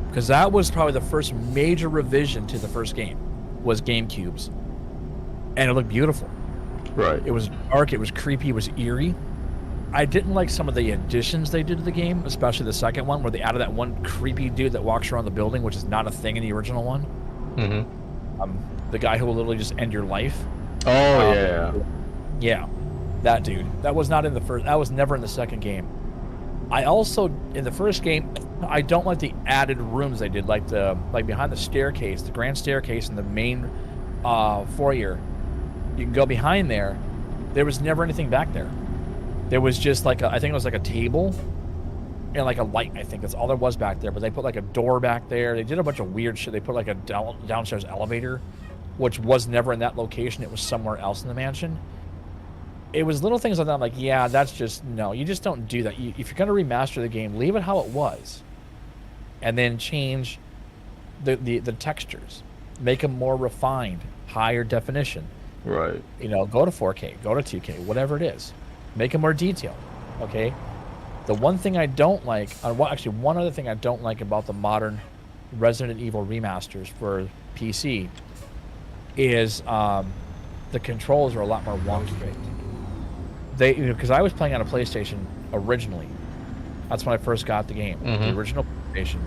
because that was probably the first major revision to the first game, was GameCube's, and it looked beautiful. Right. It was dark, it was creepy, it was eerie. I didn't like some of the additions they did to the game, especially the second one, where they added that one creepy dude that walks around the building, which is not a thing in the original one. Mm-hmm. The guy who will literally just end your life. Oh, yeah. Yeah, that dude. That was not in the first. That was never in the second game. I also, in the first game, I don't like the added rooms they did, like behind the staircase, the grand staircase in the main foyer. You can go behind there. There was never anything back there. There was just I think it was like a table and like a light. I think that's all there was back there. But they put like a door back there. They did a bunch of weird shit. They put like a downstairs elevator, which was never in that location. It was somewhere else in the mansion. It was little things like that. I'm like, yeah, that's just, no, you just don't do that. If you're going to remaster the game, leave it how it was. And then change the textures. Make them more refined, higher definition. Right. Go to 4K, go to 2K, whatever it is. Make them more detailed, okay? The one thing I don't like, one other thing I don't like about the modern Resident Evil remasters for PC is the controls are a lot more wonky. Because I was playing on a PlayStation originally. That's when I first got the game. Mm-hmm. The original PlayStation,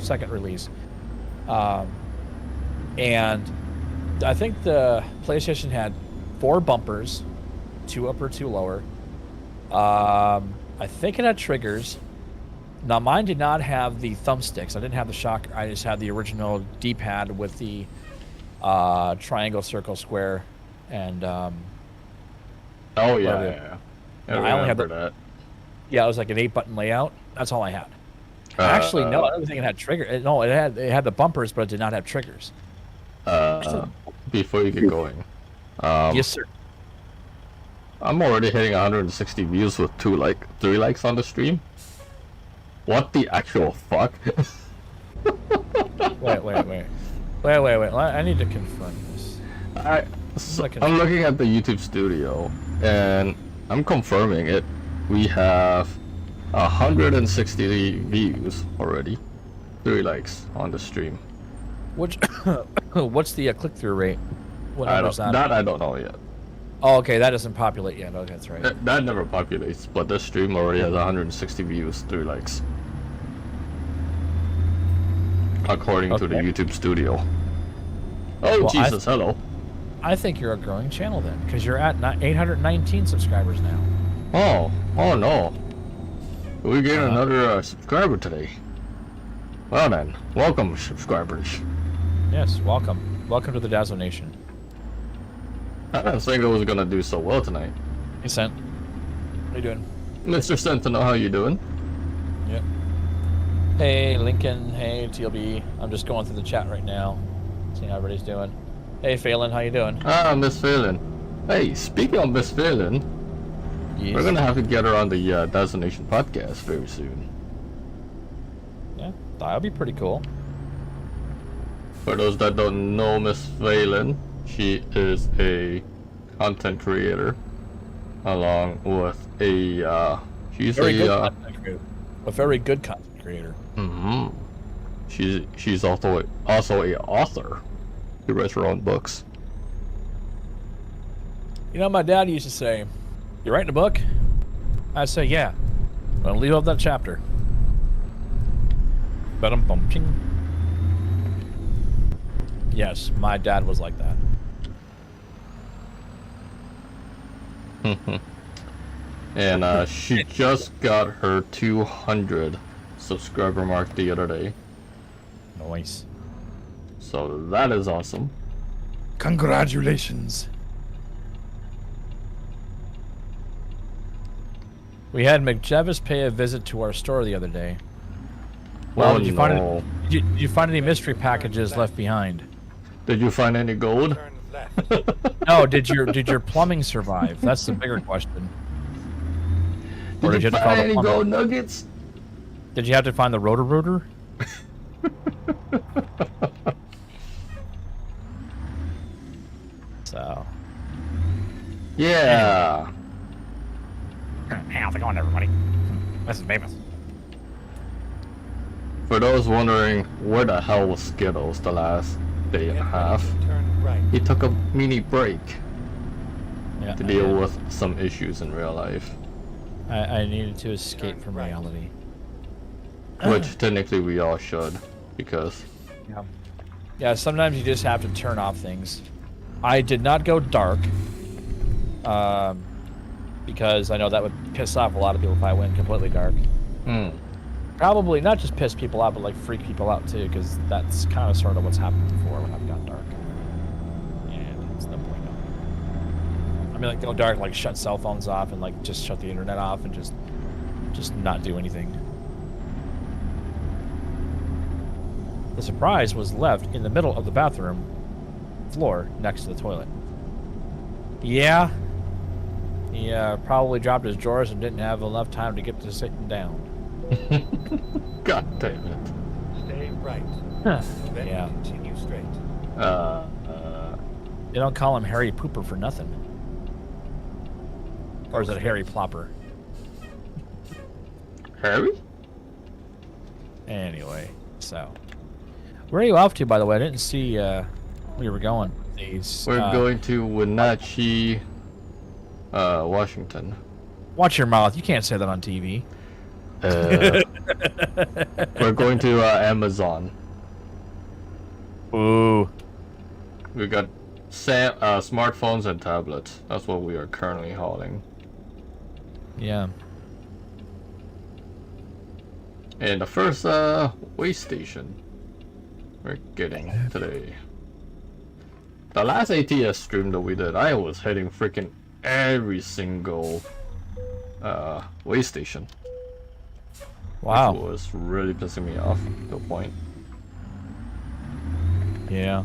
second release. And I think the PlayStation had 4 bumpers, 2 upper, 2 lower. I think it had triggers. Now mine did not have the thumbsticks. I didn't have the shocker. I just had the original D-pad with the triangle, circle, square, and oh yeah. I only had that. Yeah, it was like an 8-button layout. That's all I had. Actually, no, I don't think it had triggers. No, it had the bumpers, but it did not have triggers. Before you get going, yes, sir. I'm already hitting 160 views with 3 likes on the stream. What the actual fuck? Wait. I need to confirm this. I'm looking at the YouTube studio, and I'm confirming it. We have 160 views already. 3 likes on the stream. What's the click-through rate? What number's that? That I don't know yet. Oh, okay, that doesn't populate yet. Okay, that's right. That never populates, but this stream already has 160 views, 3 likes. According to the YouTube studio. Oh, well, Jesus, hello. I think you're a growing channel then, because you're at 819 subscribers now. Oh no. We get another subscriber today. Well then, welcome subscribers. Yes, welcome. Welcome to the Dazzo Nation. I didn't think it was gonna do so well tonight. Hey, Sent. How you doing? Mr. Sentinel, how you doing? Yep. Hey, Lincoln. Hey, TLB. I'm just going through the chat right now, seeing how everybody's doing. Hey, Phelan, how you doing? Ah, Miss Phelan. Hey, speaking of Miss Phelan, Yes. we're gonna have to get her on the Dazzo Nation podcast very soon. Yeah, that'll be pretty cool. For those that don't know Miss Phelan, she is a content creator, along with a she's Very good a content creator. A very good content creator. she's also a author. She writes her own books. You know, my dad used to say, "You writing a book?" I'd say, "Yeah." I'm gonna leave out that chapter. Ba-dum-bum-ching. Yes, my dad was like that. And she just got her 200 subscriber mark the other day. Nice. So that is awesome. Congratulations. We had McJevis pay a visit to our store the other day. Well, did you find no. did you find any mystery packages left behind? Did you find any gold? Turn left. No, did your plumbing survive? That's the bigger question. Or Did you have to call find the any plumber? gold nuggets? Did you have to find the rotor? So. Yeah. Hey, how's it going, everybody? This is Mavis. For those wondering where the hell was Skittles the last day and a Get half, ready to turn right. he took a mini break Yeah, to I deal did. with some issues in real life. I needed to escape Turn from right. reality. Which technically we all should, because Yeah, sometimes you just have to turn off things. I did not go dark, because I know that would piss off a lot of people if I went completely dark. Probably not just piss people out, but like freak people out too, because that's kind of sort of what's happened before when I've gone dark. And it's no point. I mean, like go dark, like shut cell phones off and like just shut the internet off and just not do anything. The surprise was left in the middle of the bathroom floor next to the toilet. Yeah. He probably dropped his drawers and didn't have enough time to get to sitting down. God damn it. Stay right. Then Yeah. continue straight. They don't call him Harry Pooper for nothing. Or is it Harry Plopper? Harry? Anyway, so. Where are you off to, by the way? I didn't see where you were going. These, We're going to Wenatchee, Washington. Watch your mouth. You can't say that on TV. We're going to Amazon. Ooh. We got smartphones and tablets. That's what we are currently hauling. Yeah. And the first way station we're getting today. The last ATS stream that we did, I was hitting freaking every single way station. Wow. It was really pissing me off to a point. Yeah.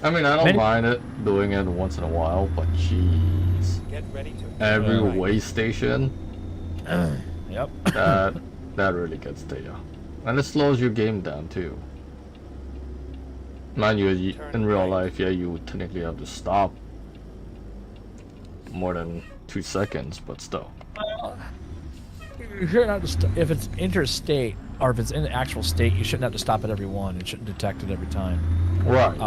I mean, I don't mind it doing it once in a while, but jeez, Get ready to every turn right. way station, Yep. that really gets to you, and it slows your game down too. Mind you, in real life, yeah, you would technically have to stop more than 2 seconds, but still. You shouldn't have to if it's interstate or if it's in the actual state, you shouldn't have to stop at every one. It shouldn't detect it every time. Right.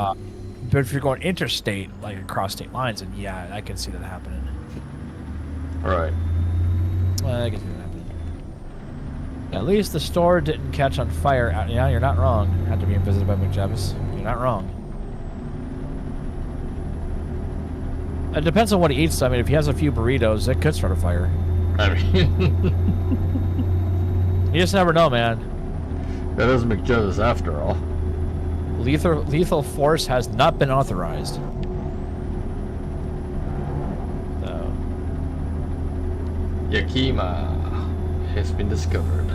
But if you're going interstate, like across state lines, then yeah, I can see that happening. Right. Well, I can see that happening. At least the store didn't catch on fire. Yeah, you're not wrong. After being visited by McJavis, you're not wrong. It depends on what he eats. I mean, if he has a few burritos, it could start a fire. I mean, You just never know, man. that is McJevis after all. Lethal force has not been authorized. So. Yakima has been discovered.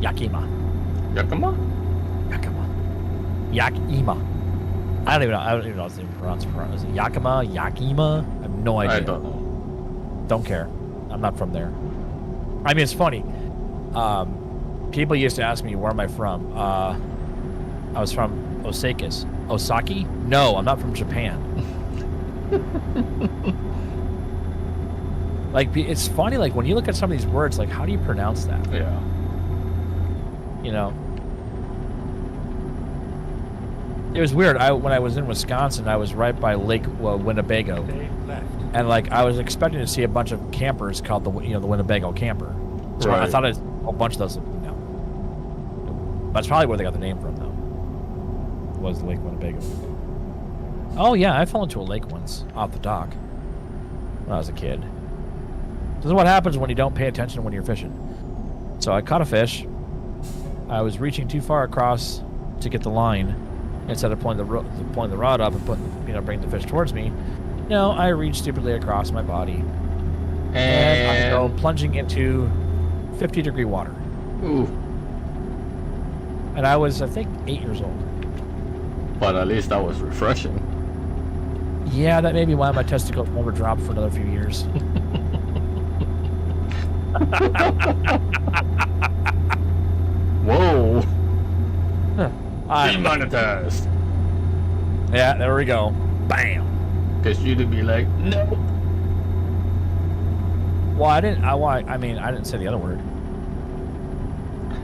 Yakima. Yakima? Yakima. Yakima. I don't even know if it's even pronounced. Is it Yakima? Yakima? I have no idea. I don't know. Don't care. I'm not from there. I mean, it's funny. People used to ask me, where am I from? I was from Osaki? No, I'm not from Japan. Like, it's funny, like, when you look at some of these words, like, how do you pronounce that? Yeah. You know? It was weird. When I was in Wisconsin, I was right by Lake Winnebago. Stay left. And, like, I was expecting to see a bunch of campers called the Winnebago camper. So I Right. thought a bunch of those, That's probably where they got the name from, though. Was Lake Winnebago. Oh, yeah, I fell into a lake once, off the dock, when I was a kid. This is what happens when you don't pay attention when you're fishing. So I caught a fish. I was reaching too far across to get the line. Instead of pulling the rod up and bring the fish towards me, no, I reached stupidly across my body. And I go plunging into 50-degree water. Ooh. And I was, I think, 8 years old. But at least that was refreshing. Yeah, that may be why my testicles never dropped for another few years. Whoa. I- Demonetized. yeah, there we go. Bam. Because you'd be like, no. Well, I didn't say the other word.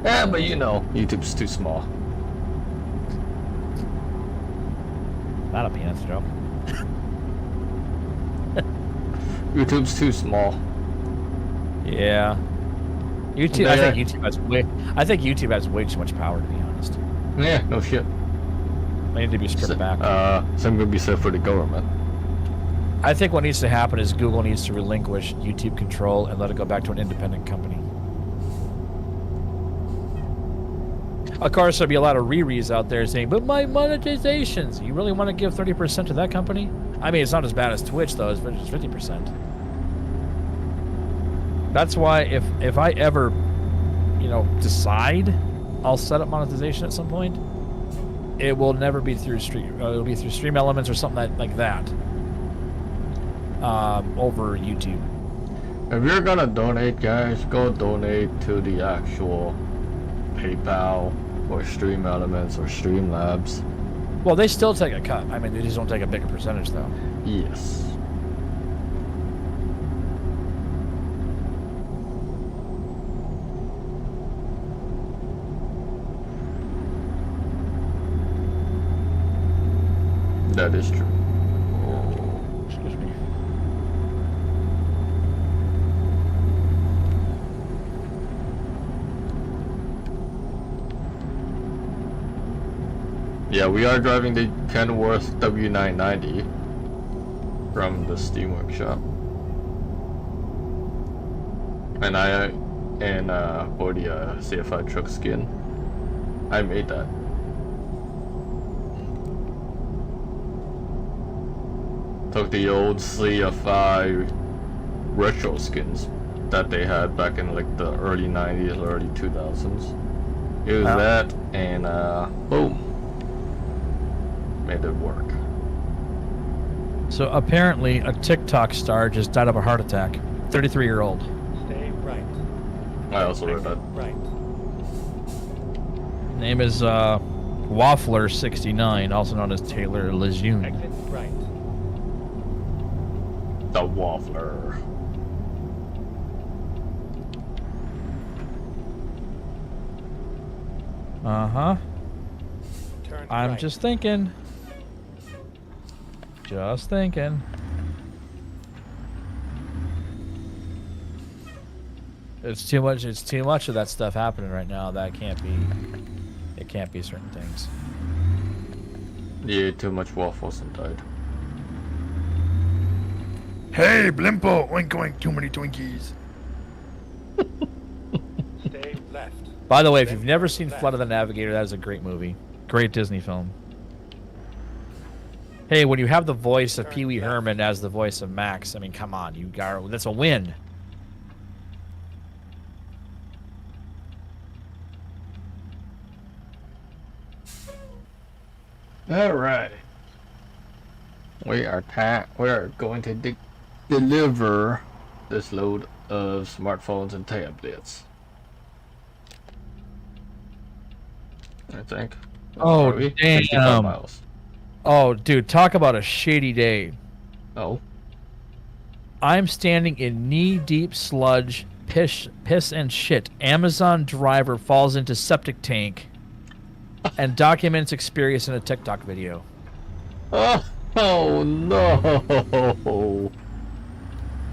Yeah, but you know, YouTube's too small. Not a penis joke. YouTube's too small. Yeah. YouTube. I think YouTube has way too much power, to be honest. Yeah, no shit. They need to be stripped back. Same gonna be said for the government. I think what needs to happen is Google needs to relinquish YouTube control and let it go back to an independent company. Of course, there'll be a lot of rereads out there saying, but my monetizations, you really want to give 30% to that company? I mean, it's not as bad as Twitch, though. It's just 50%. That's why if I ever, decide I'll set up monetization at some point, it will never be through Stream. It'll be through Stream Elements or something like that. Over YouTube. If you're gonna donate, guys, go donate to the actual PayPal or Stream Elements or Streamlabs. Well, they still take a cut. I mean, they just don't take a bigger percentage, though. Yes. That is true. Excuse me. Yeah, we are driving the Kenworth W990 from the Steam Workshop. And for the CFI truck skin, I made that. Took the old CFI retro skins that they had back in like the early 90s, early 2000s. Used that and boom. Made it work. So apparently, a TikTok star just died of a heart attack. 33-year-old. Stay right. I also read that. Right. Name is Waffler69, also known as Taylor Lejeune. Exit right. The Waffler. Uh-huh. Turn I'm right. just thinking. Just thinking. It's too much of that stuff happening right now. It can't be certain things. You ate too much waffles and died. Hey, Blimpo! Oink oink, too many Twinkies. Stay left. By the way, if you've never seen Flood of the Navigator, that is a great movie. Great Disney film. Hey, when you have the voice of Pee Wee Herman as the voice of Max, I mean, come on, you got that's a win. All right. We are going to deliver this load of smartphones and tablets. I think. Oh, Are we? damn. 65 miles. Oh, dude, talk about a shady day. Oh. I'm standing in knee-deep sludge, piss and shit. Amazon driver falls into septic tank and documents experience in a TikTok video. Oh no!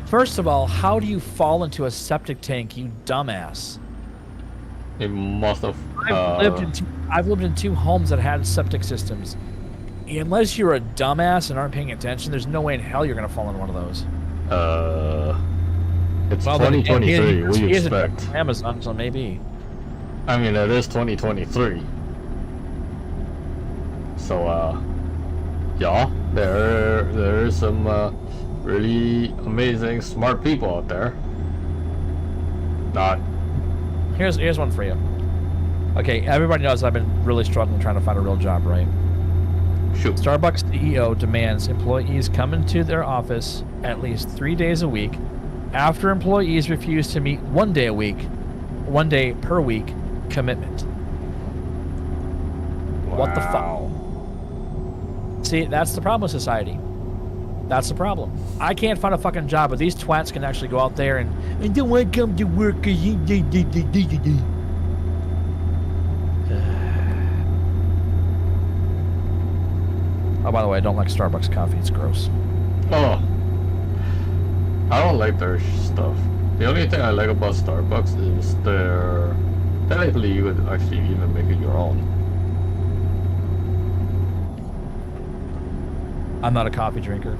First of all, how do you fall into a septic tank, you dumbass? It must have. I've lived in 2 homes that had septic systems. Unless you're a dumbass and aren't paying attention, there's no way in hell you're gonna fall into one of those. It's 2023. What do you expect? Amazon, so maybe. I mean, it is 2023. So, yeah, there is some really amazing, smart people out there. Not. Here's one for you. Okay, everybody knows I've been really struggling trying to find a real job, right? Shoot. Starbucks CEO demands employees come into their office at least 3 days a week after employees refuse to meet 1 day per week commitment. Wow. What the fuck? See, that's the problem with society. That's the problem. I can't find a fucking job, but these twats can actually go out there and I don't want to come to work because you. Oh, by the way, I don't like Starbucks coffee. It's gross. Oh. I don't like their stuff. The only thing I like about Starbucks is their... Technically, you could actually even make it your own. I'm not a coffee drinker.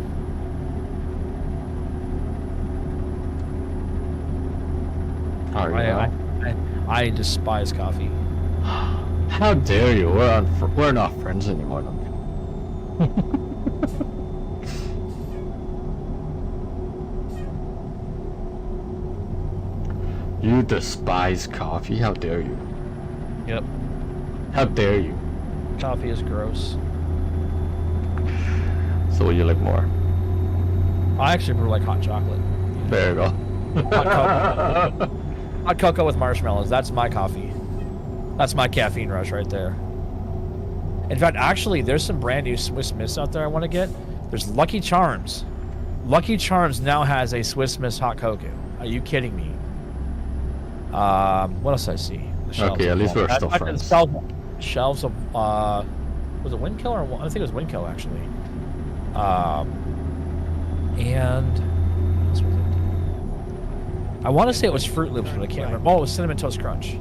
Are you? I despise coffee. How dare you? We're not friends anymore. You despise coffee? How dare you? Yep. How dare you? Coffee is gross. So what you like more? I actually really like hot chocolate. There you go. Hot cocoa with marshmallows. That's my coffee. That's my caffeine rush right there. In fact, actually, there's some brand new Swiss Miss out there I want to get. There's Lucky Charms. Lucky Charms now has a Swiss Miss hot cocoa. Are you kidding me? What else I see? Okay, at least we're still friends. Shelves of was it Windkill or I think it was Windkill actually. And what else was it? I want to say it was Fruit Loops, but I can't remember. Oh, it was Cinnamon Toast Crunch.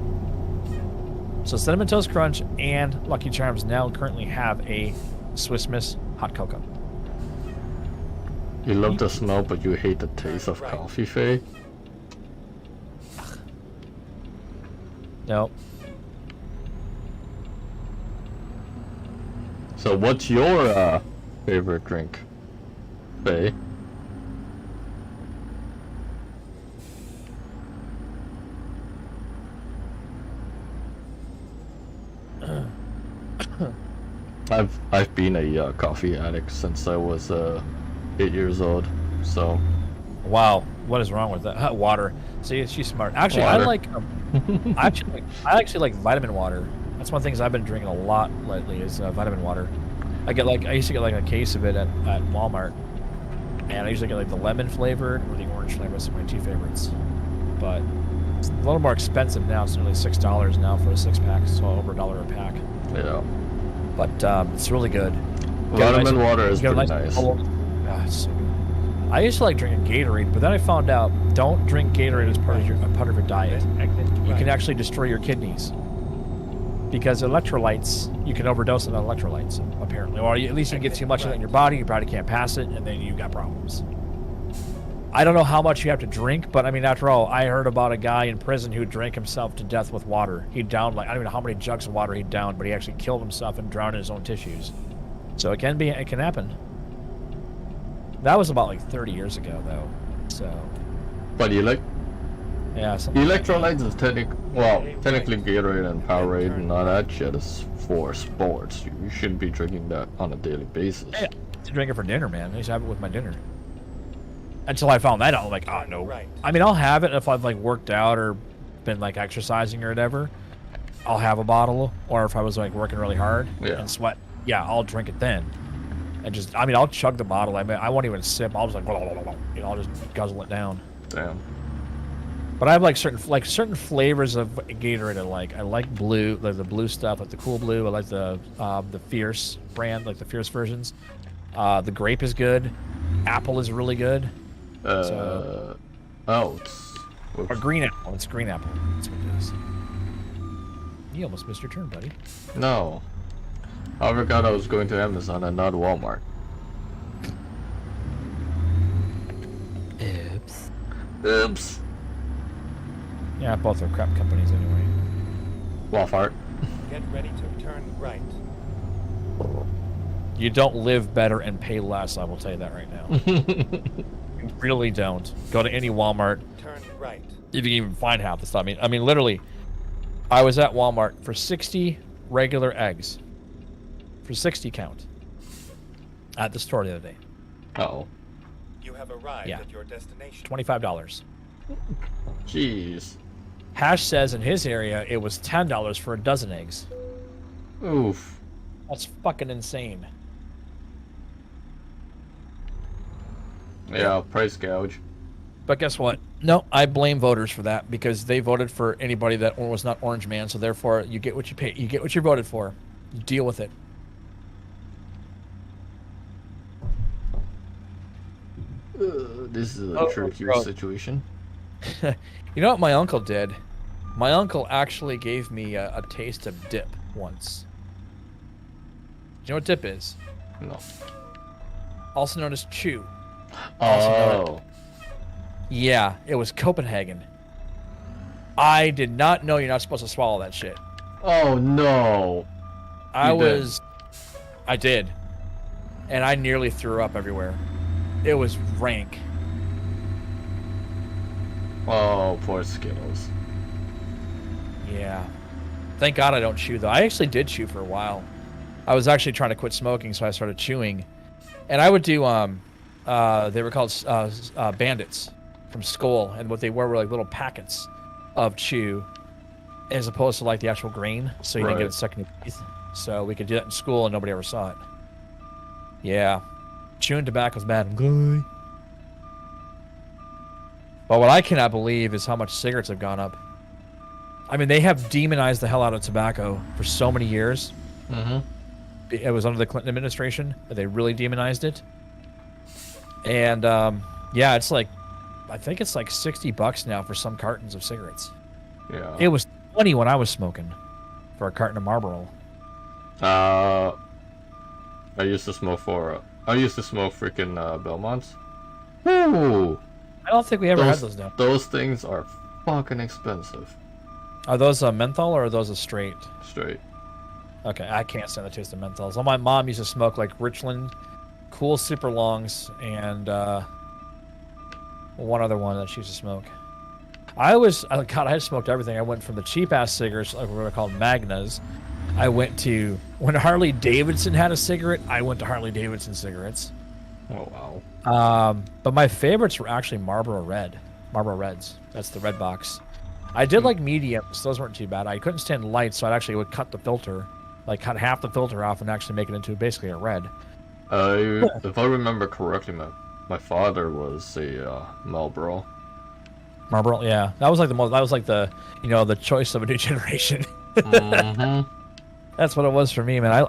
So Cinnamon Toast Crunch and Lucky Charms now currently have a Swiss Miss hot cocoa. You love the smell, but you hate the taste of coffee, Faye? No. So what's your favorite drink, Faye? I've been a coffee addict since I was 8 years old, so. Wow, what is wrong with that? Water. See, she's smart. Actually, Water. I actually like vitamin water. That's one of the things I've been drinking a lot lately is vitamin water. I used to get like a case of it at Walmart, and I usually get like the lemon flavored or the orange flavor. Those are my 2 favorites. But it's a little more expensive now. It's nearly $6 now for a 6-pack, so over $1 a pack. Yeah. But it's really good. Vitamin water is pretty nice. It's so good. I used to like drinking Gatorade, but then I found out don't drink Gatorade as part of your diet. You can actually destroy your kidneys because electrolytes. You can overdose on electrolytes apparently, or at least you get too much of it in your body. You probably can't pass it, and then you got problems. I don't know how much you have to drink, but I mean, after all, I heard about a guy in prison who drank himself to death with water. He downed like I don't even know how many jugs of water he downed, but he actually killed himself and drowned in his own tissues. So it can happen. That was about like 30 years ago, though. So But yeah, something like that. electrolytes is technically Gatorade and Powerade and all that shit is for sports. You shouldn't be drinking that on a daily basis. Yeah, to drink it for dinner, man. I used to have it with my dinner. Until I found that out, I'm like, oh no. Right. I mean, I'll have it if I've like worked out or been like exercising or whatever. I'll have a bottle, or if I was like working really hard and sweat, yeah, I'll drink it then. And just, I mean, I'll chug the bottle. I mean, I won't even sip. I'll just like, you know, I'll just guzzle it down. Damn. But I have like certain flavors of Gatorade I like. I like blue, like the blue stuff, like the Cool Blue. I like the Fierce brand, like the Fierce versions. The grape is good. Apple is really good. Or green apple. It's green apple. That's what it is. You almost missed your turn, buddy. No. I forgot I was going to Amazon and not Walmart. Oops. Yeah, both are crap companies anyway. Walmart. Get ready to turn right. You don't live better and pay less, I will tell you that right now. You really don't. Go to any Walmart. Turn right. If you can even find half the stuff. I mean, literally, I was at Walmart for 60 regular eggs. For 60 count. At the store the other day. Uh-oh. You have arrived at your destination. $25. Jeez. Hash says in his area it was $10 for a dozen eggs. Oof. That's fucking insane. Yeah, price gouge. But guess what? No, I blame voters for that because they voted for anybody that was not Orange Man. So therefore, you get what you pay. You get what you voted for. You deal with it. This is a tricky situation. You know what my uncle did? My uncle actually gave me a taste of dip once. Do you know what dip is? No. Also known as chew. Oh. Yeah, it was Copenhagen. I did not know you're not supposed to swallow that shit. Oh no. I did. And I nearly threw up everywhere. It was rank. Oh, poor Skittles. Yeah. Thank God I don't chew, though. I actually did chew for a while. I was actually trying to quit smoking, so I started chewing. And I would do, they were called bandits from school. And what they were like little packets of chew as opposed to like the actual grain. So you didn't get it stuck in your teeth. So we could do that in school and nobody ever saw it. Yeah. Chewing tobacco is bad. But what I cannot believe is how much cigarettes have gone up. I mean, they have demonized the hell out of tobacco for so many years. Mm-hmm. It was under the Clinton administration that they really demonized it. And, yeah, it's like, I think it's like $60 now for some cartons of cigarettes. Yeah. It was 20 when I was smoking for a carton of Marlboro. I used to smoke freaking Belmonts. Ooh. I don't think we ever had those now. Those things are fucking expensive. Are those a menthol or are those a straight? Straight. Okay, I can't stand the taste of menthols. Well, my mom used to smoke like Richland, Cool Super Longs, and one other one that she used to smoke. I had smoked everything. I went from the cheap ass cigarettes, like what are called Magnas. I went to when Harley Davidson had a cigarette. I went to Harley Davidson cigarettes. Oh wow. But my favorites were actually Marlboro Reds. That's the red box. I did like mediums. Those weren't too bad. I couldn't stand lights, so I actually would cut the filter, like cut half the filter off and actually make it into basically a red. If I remember correctly, my father was a Marlboro. Marlboro, yeah. That was like the choice of a new generation. Mm-hmm. That's what it was for me, man.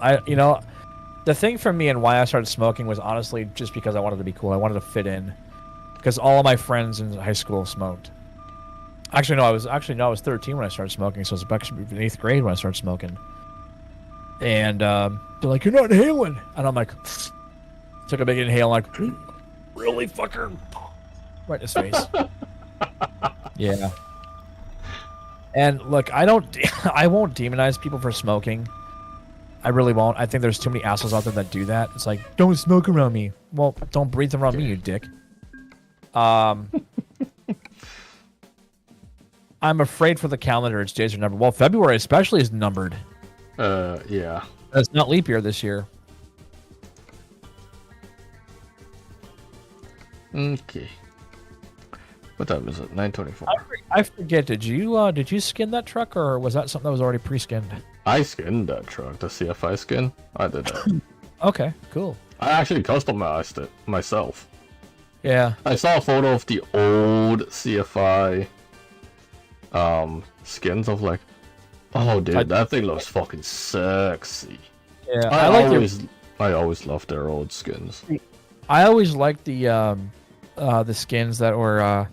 The thing for me and why I started smoking was honestly just because I wanted to be cool. I wanted to fit in. Because all of my friends in high school smoked. I was 13 when I started smoking, so I was back in 8th grade when I started smoking. And they're like, "You're not inhaling," and I'm like, took a big inhale, like, really, fucker, right in his face. Yeah. And look, I won't demonize people for smoking. I really won't. I think there's too many assholes out there that do that. It's like, don't smoke around me. Well, don't breathe around me, you dick. I'm afraid for the calendar. Its days are numbered. Well, February especially is numbered. Yeah. It's not leap year this year. Okay. What time is it? 9:24. I forget. Did you skin that truck, or was that something that was already pre-skinned? I skinned that truck, the CFI skin. I did that. Okay, cool. I actually customized it myself. Yeah. I saw a photo of the old CFI skins of like, oh dude, that thing looks fucking sexy. Yeah, I always loved their old skins. I always liked the skins that were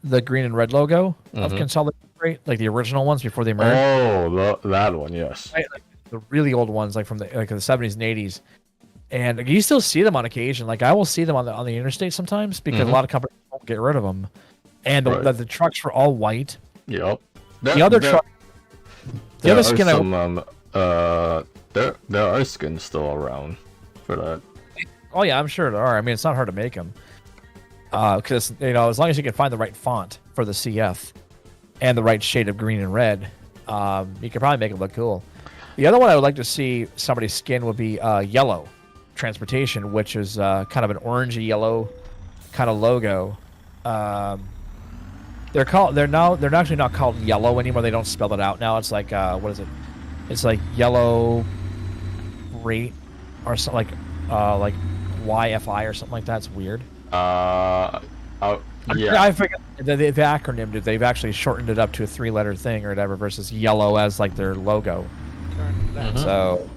the green and red logo of Consolidate, like the original ones before they merged. Oh, that one, yes. Right, like the really old ones, like from the 70s and 80s. And you still see them on occasion. Like I will see them on the interstate sometimes because a lot of companies won't get rid of them. And the trucks were all white. Yep. The other skin, there are skins still around for that. Oh yeah, I'm sure there are. I mean, it's not hard to make them. Because as long as you can find the right font for the CF and the right shade of green and red, you can probably make it look cool. The other one I would like to see somebody's skin would be yellow transportation, which is kind of an orangey yellow kind of logo. They're actually not called yellow anymore. They don't spell it out now. It's like what is it? It's like yellow rate or something like YFI or something like that. It's weird. Yeah. I forget they've acronymed it. They've actually shortened it up to a 3-letter thing or whatever versus yellow as like their logo. So,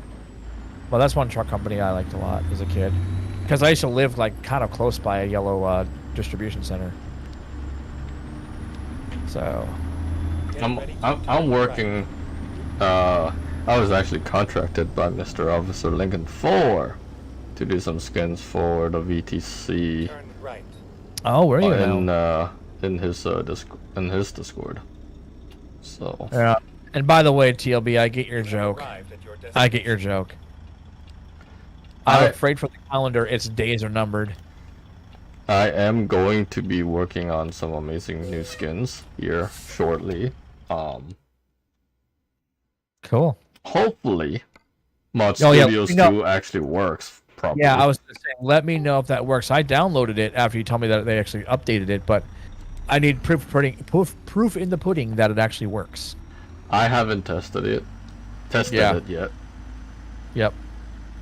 well, that's one truck company I liked a lot as a kid because I used to live like kind of close by a yellow distribution center. So, I'm working. I was actually contracted by Mr. Officer Lincoln 4 to do some skins for the VTC. Turn right. oh, where are you now? In his Discord. So. Yeah. And by the way, TLB, I get your joke. Arrived at your I get your joke. I'm afraid for the calendar, its days are numbered. I am going to be working on some amazing new skins here shortly. Cool. Hopefully, Mod Oh, yeah, Studios 2 actually works properly. Yeah, I was gonna say, let me know if that works. I downloaded it after you told me that they actually updated it, but I need proof in the pudding that it actually works. I haven't tested it yet. Yep.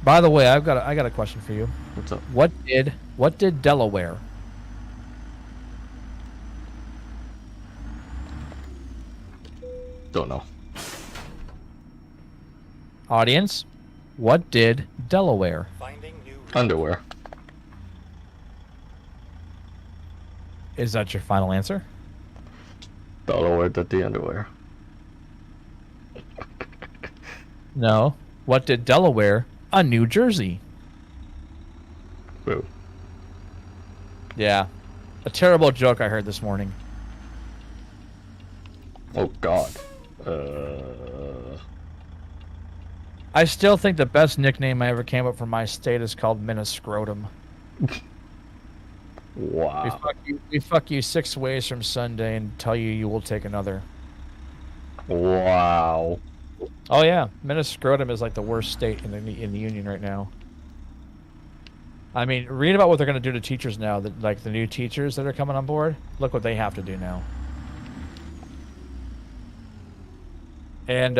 By the way, I got a question for you. What's up? What did Delaware? Don't know. Audience, what did Delaware? Finding new Underwear. Is that your final answer? Delaware did the underwear. No. What did Delaware? A New Jersey. Boo. Yeah. A terrible joke I heard this morning. Oh God. I still think the best nickname I ever came up from my state is called Minnescrotum. Wow. We fuck you 6 ways from Sunday and tell you will take another. Wow. Oh yeah, Minnescrotum is like the worst state in the union right now. I mean, read about what they're going to do to teachers now. That like the new teachers that are coming on board. Look what they have to do now. And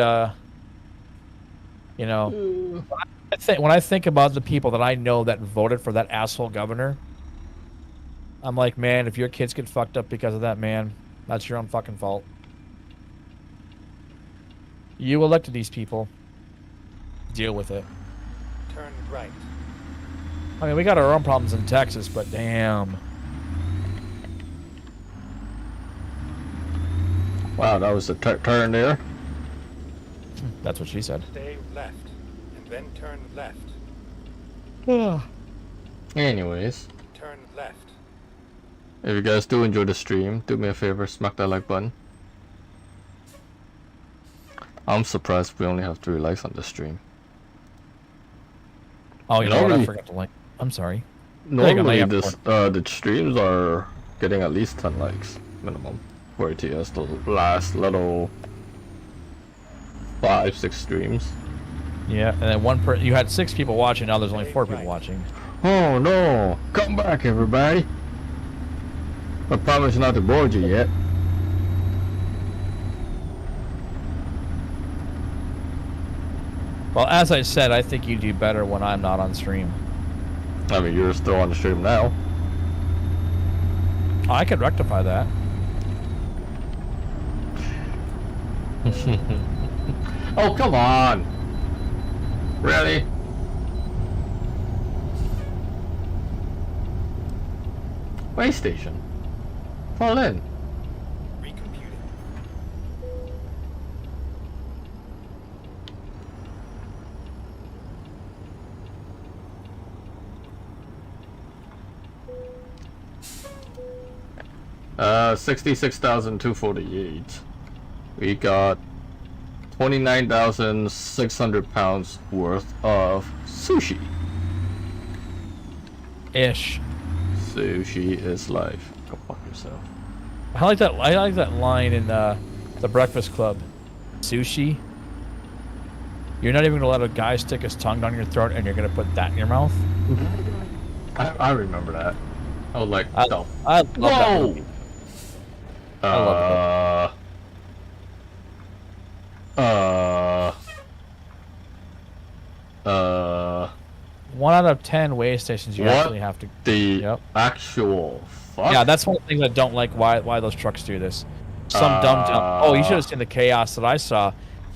you know, when I think about the people that I know that voted for that asshole governor, I'm like, man, if your kids get fucked up because of that, man, that's your own fucking fault. You elected these people. Deal with it. turn right. I mean, we got our own problems in Texas, but damn. Wow, that was a turn there. That's what she said. Stay left, and then turn left. Anyways, Turn left. if you guys do enjoy the stream, do me a favor, smack that like button. I'm surprised we only have 3 likes on the stream. Oh, you know what? I Normally- forgot to link. I'm sorry. There you go, Normally, now you this the streams are getting at least 10 likes minimum for ATS. The last little 5-6 streams. Yeah, and then you had 6 people watching. Now there's only 4 people watching. Oh no! Come back, everybody! I promise not to bore you yet. Well, as I said, I think you do better when I'm not on stream. I mean, you're still on the stream now. I could rectify that. Oh, come on! Really? Way station. Fall in. Recomputing. Uh, 66,248. We got 29,600 pounds worth of sushi. Ish. Sushi is life. Go fuck yourself. I like that. I like that line in the Breakfast Club. Sushi. You're not even gonna let a guy stick his tongue down your throat, and you're gonna put that in your mouth. I remember that. I was like, I no. love that Whoa! movie. I love Uh, 1 out of 10 way stations you What? actually have to. the Yep. actual fuck? Yeah, that's one of the things I don't like. Why those trucks do this? Some dumb. Oh, you should have seen the chaos that I saw.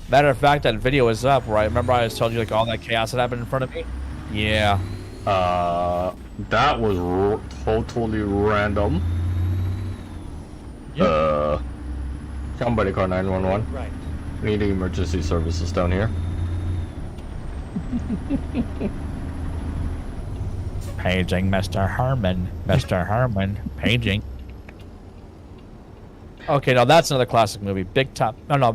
Matter of fact, that video is up. Where I remember I told you like all that chaos that happened in front of me. Yeah. That was totally random. Somebody call 911. Right. Need emergency services down here. Paging Mr. Herman. Mr. Herman. Paging. Okay, now that's another classic movie. Big Top. No,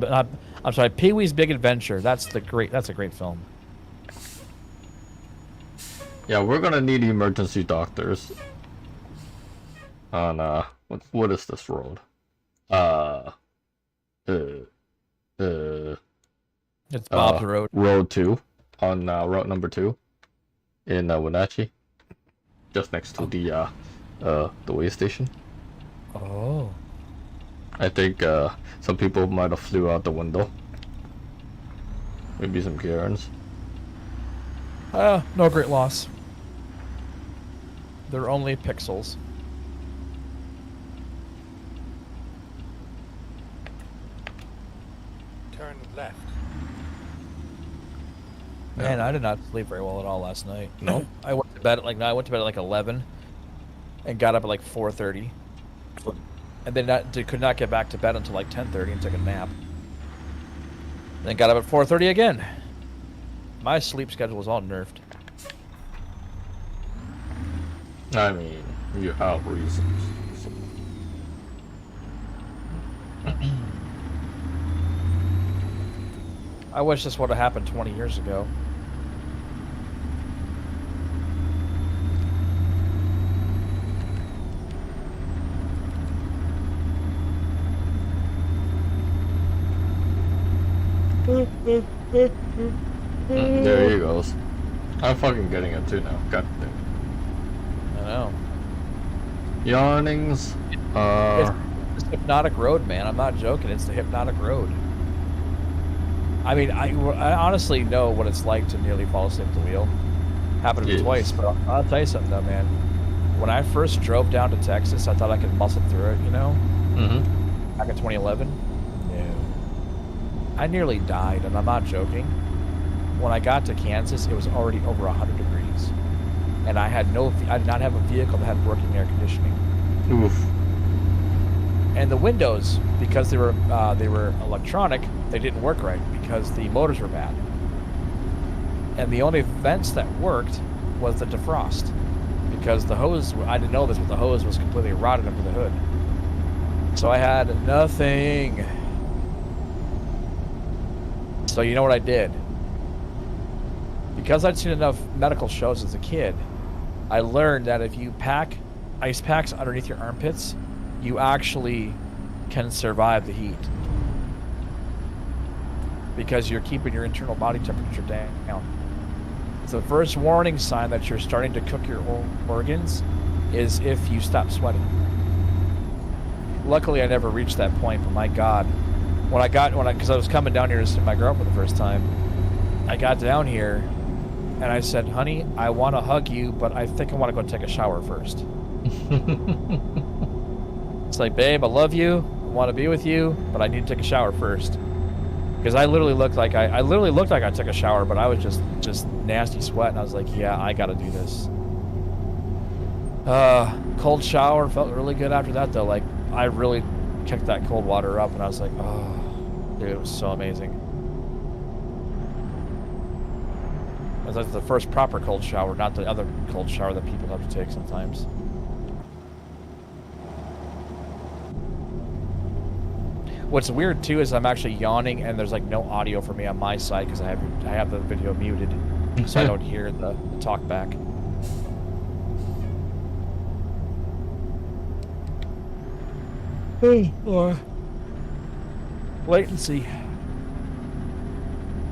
I'm sorry. Pee-wee's Big Adventure. That's a great film. Yeah, we're gonna need emergency doctors. On what is this road? It's Bob's Road. Road 2 on route number 2 in Wenatchee, just next to the way station. Oh. I think some people might have flew out the window. Maybe some Karens. No great loss. They're only pixels. Turn left. Man, I did not sleep very well at all last night. No? I went to bed at like 11 and got up at like 4:30. And then could not get back to bed until like 10:30 and took a nap. Then got up at 4:30 again. My sleep schedule was all nerfed. I mean, you have reasons. I wish this would have happened 20 years ago. There he goes. I'm fucking getting it too now. God damn. I know. Yawnings. It's the hypnotic road, man. I'm not joking. It's the hypnotic road. I mean, I honestly know what it's like to nearly fall asleep at the wheel. Happened to me Yes. twice, but I'll tell you something though, man. When I first drove down to Texas, I thought I could muscle through it, you know? Mm-hmm. Back in 2011. No. I nearly died, and I'm not joking. When I got to Kansas, it was already over 100 degrees. And I did not have a vehicle that had working air conditioning. Oof. And the windows, because they were electronic, they didn't work right because the motors were bad. And the only vents that worked was the defrost, because the hose, I didn't know this, but the hose was completely rotted under the hood. So I had nothing. So you know what I did? because I'd seen enough medical shows as a kid, I learned that if you pack ice packs underneath your armpits, you actually can survive the heat. Because you're keeping your internal body temperature down. So the first warning sign that you're starting to cook your organs is if you stop sweating. Luckily, I never reached that point, but my God, because I was coming down here to see my girl for the first time, I got down here and I said, honey, I want to hug you, but I think I want to go take a shower first. It's like, babe, I love you, I want to be with you, but I need to take a shower first. Because I literally looked like I took a shower, but I was just nasty sweat, and I was like, yeah, I got to do this. Cold shower, felt really good after that though. Like, I really kicked that cold water up, and I was like, oh, dude, it was so amazing. It was like the first proper cold shower, not the other cold shower that people have to take sometimes. What's weird too is I'm actually yawning, and there's like no audio for me on my side because I have the video muted, so I don't hear the talk back. Or latency.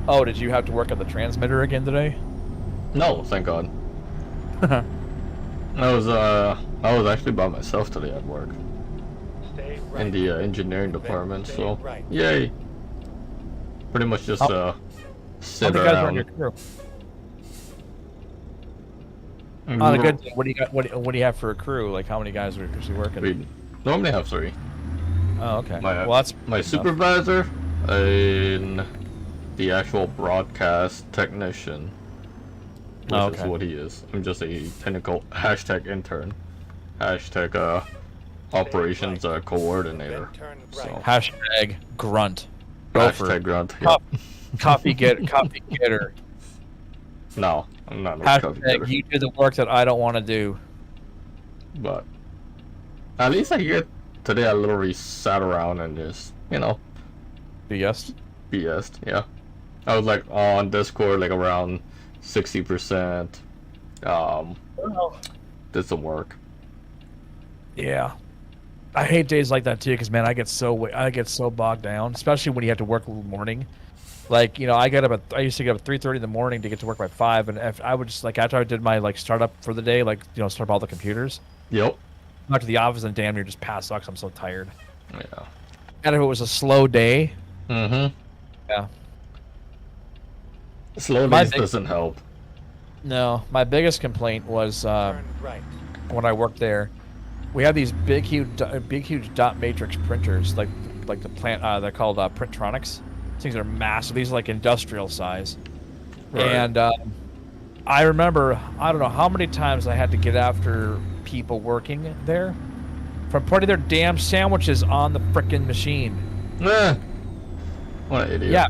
Oh, did you have to work on the transmitter again today? No, thank God. I was actually by myself today at work. Stay right. In the engineering department, stay so right. yay. Pretty much just How sit many guys are on your around. crew? And On a we good day, what do you got? What do you have for a crew? Like, how many guys are usually working? we normally have 3. Oh, okay. My, Well, that's my good enough. supervisor and the actual broadcast technician, which Oh, is okay. what he is. I'm just a technical #intern, #operations coordinator. Then turn So right. Hashtag grunt. Gopher. #grunt. Cop- Yep. Coffee getter. No, I'm not a coffee Hashtag getter. you do the work that I don't want to do. But at least I get today. I literally sat around and just BS. BS'd. Yeah, I was like on Discord like around 60%. Did some work. Yeah. I hate days like that too, because man, I get so bogged down, especially when you have to work in the morning. Like, I used to get up at 3:30 in the morning to get to work by 5, and if I would just like after I did my like startup for the day, like start up all the computers, Yep. back to the office and damn near just pass out 'cause I'm so tired. Yeah. And if it was a slow day, Mm-hmm. yeah. Slow My days big- doesn't help. No, my biggest complaint was Turn right. when I worked there. We have these big, huge dot matrix printers, like the plant. They're called Printronics. These things are massive. These are like industrial size. Right. And I remember, I don't know how many times I had to get after people working there from putting their damn sandwiches on the frickin' machine. What an idiot. Yeah,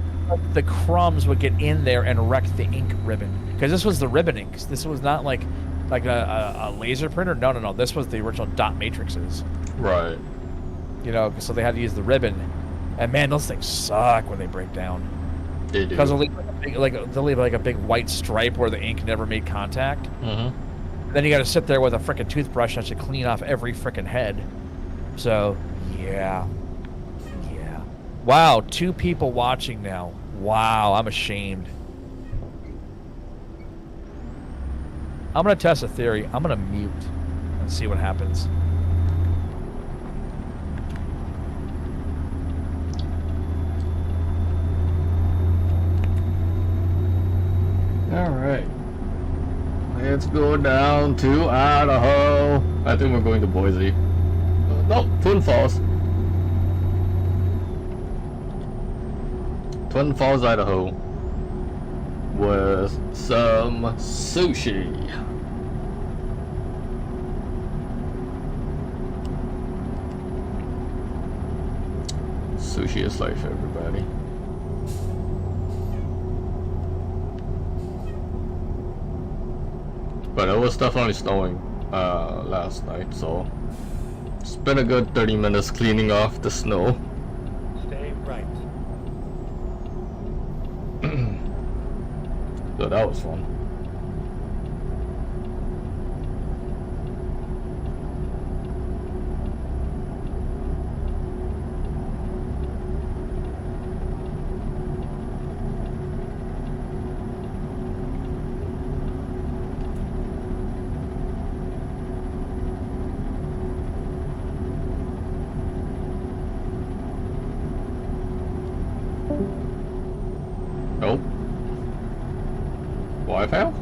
the crumbs would get in there and wreck the ink ribbon. Because this was the ribbon ink. This was not like a laser printer. No. This was the original dot matrices. Right. So they had to use the ribbon. And man, those things suck when they break down. They do. Because they'll leave like a big white stripe where the ink never made contact. Mm-hmm. Then you got to sit there with a frickin' toothbrush that should clean off every frickin' head. So, yeah. Wow, 2 people watching now. Wow, I'm ashamed. I'm going to test a theory. I'm going to mute and see what happens. Alright. Let's go down to Idaho. I think we're going to Boise. No, Twin Falls. Twin Falls, Idaho. With some sushi. Sushi is life, everybody. But it was definitely snowing last night, so spent a good 30 minutes cleaning off the snow. Stay right. So that was fun. Nope. Why fail?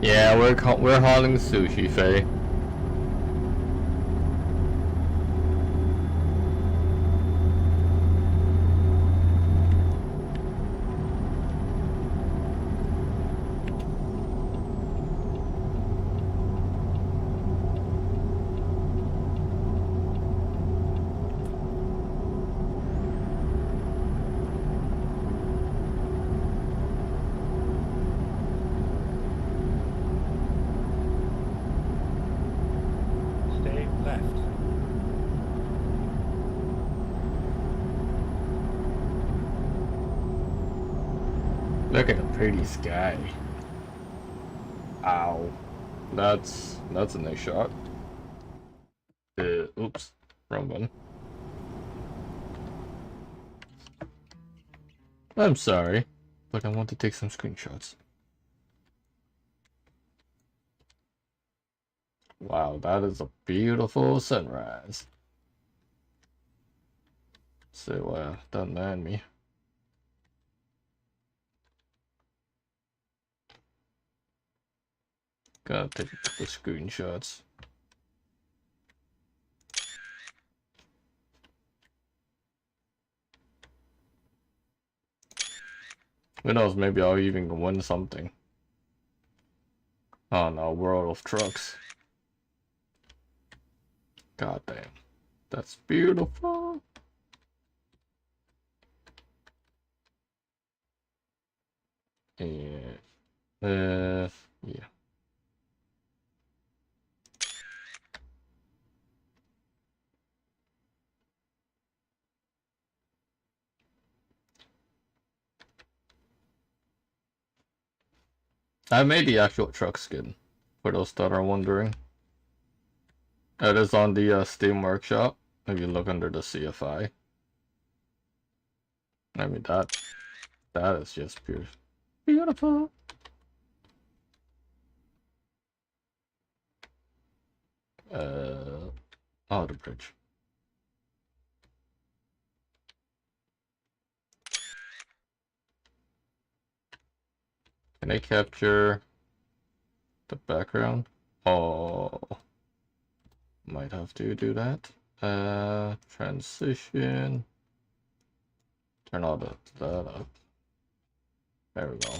Yeah, we're hauling sushi, Faye. Stay left. Look at the pretty sky. Ow. That's a nice shot. Oops. Wrong one. I'm sorry, but I want to take some screenshots. Wow, that is a beautiful sunrise. So, don't mind me. Gotta take the screenshots. Who knows, maybe I'll even win something. Oh no, World of Trucks. God damn. That's beautiful. Yeah. Yeah. I made the actual truck skin, for those that are wondering. It is on the Steam Workshop, if you look under the CFI. I mean, that is just beautiful. Beautiful. Oh, the bridge. Can I capture the background? Oh, might have to do that. Transition. Turn all that up. There we go.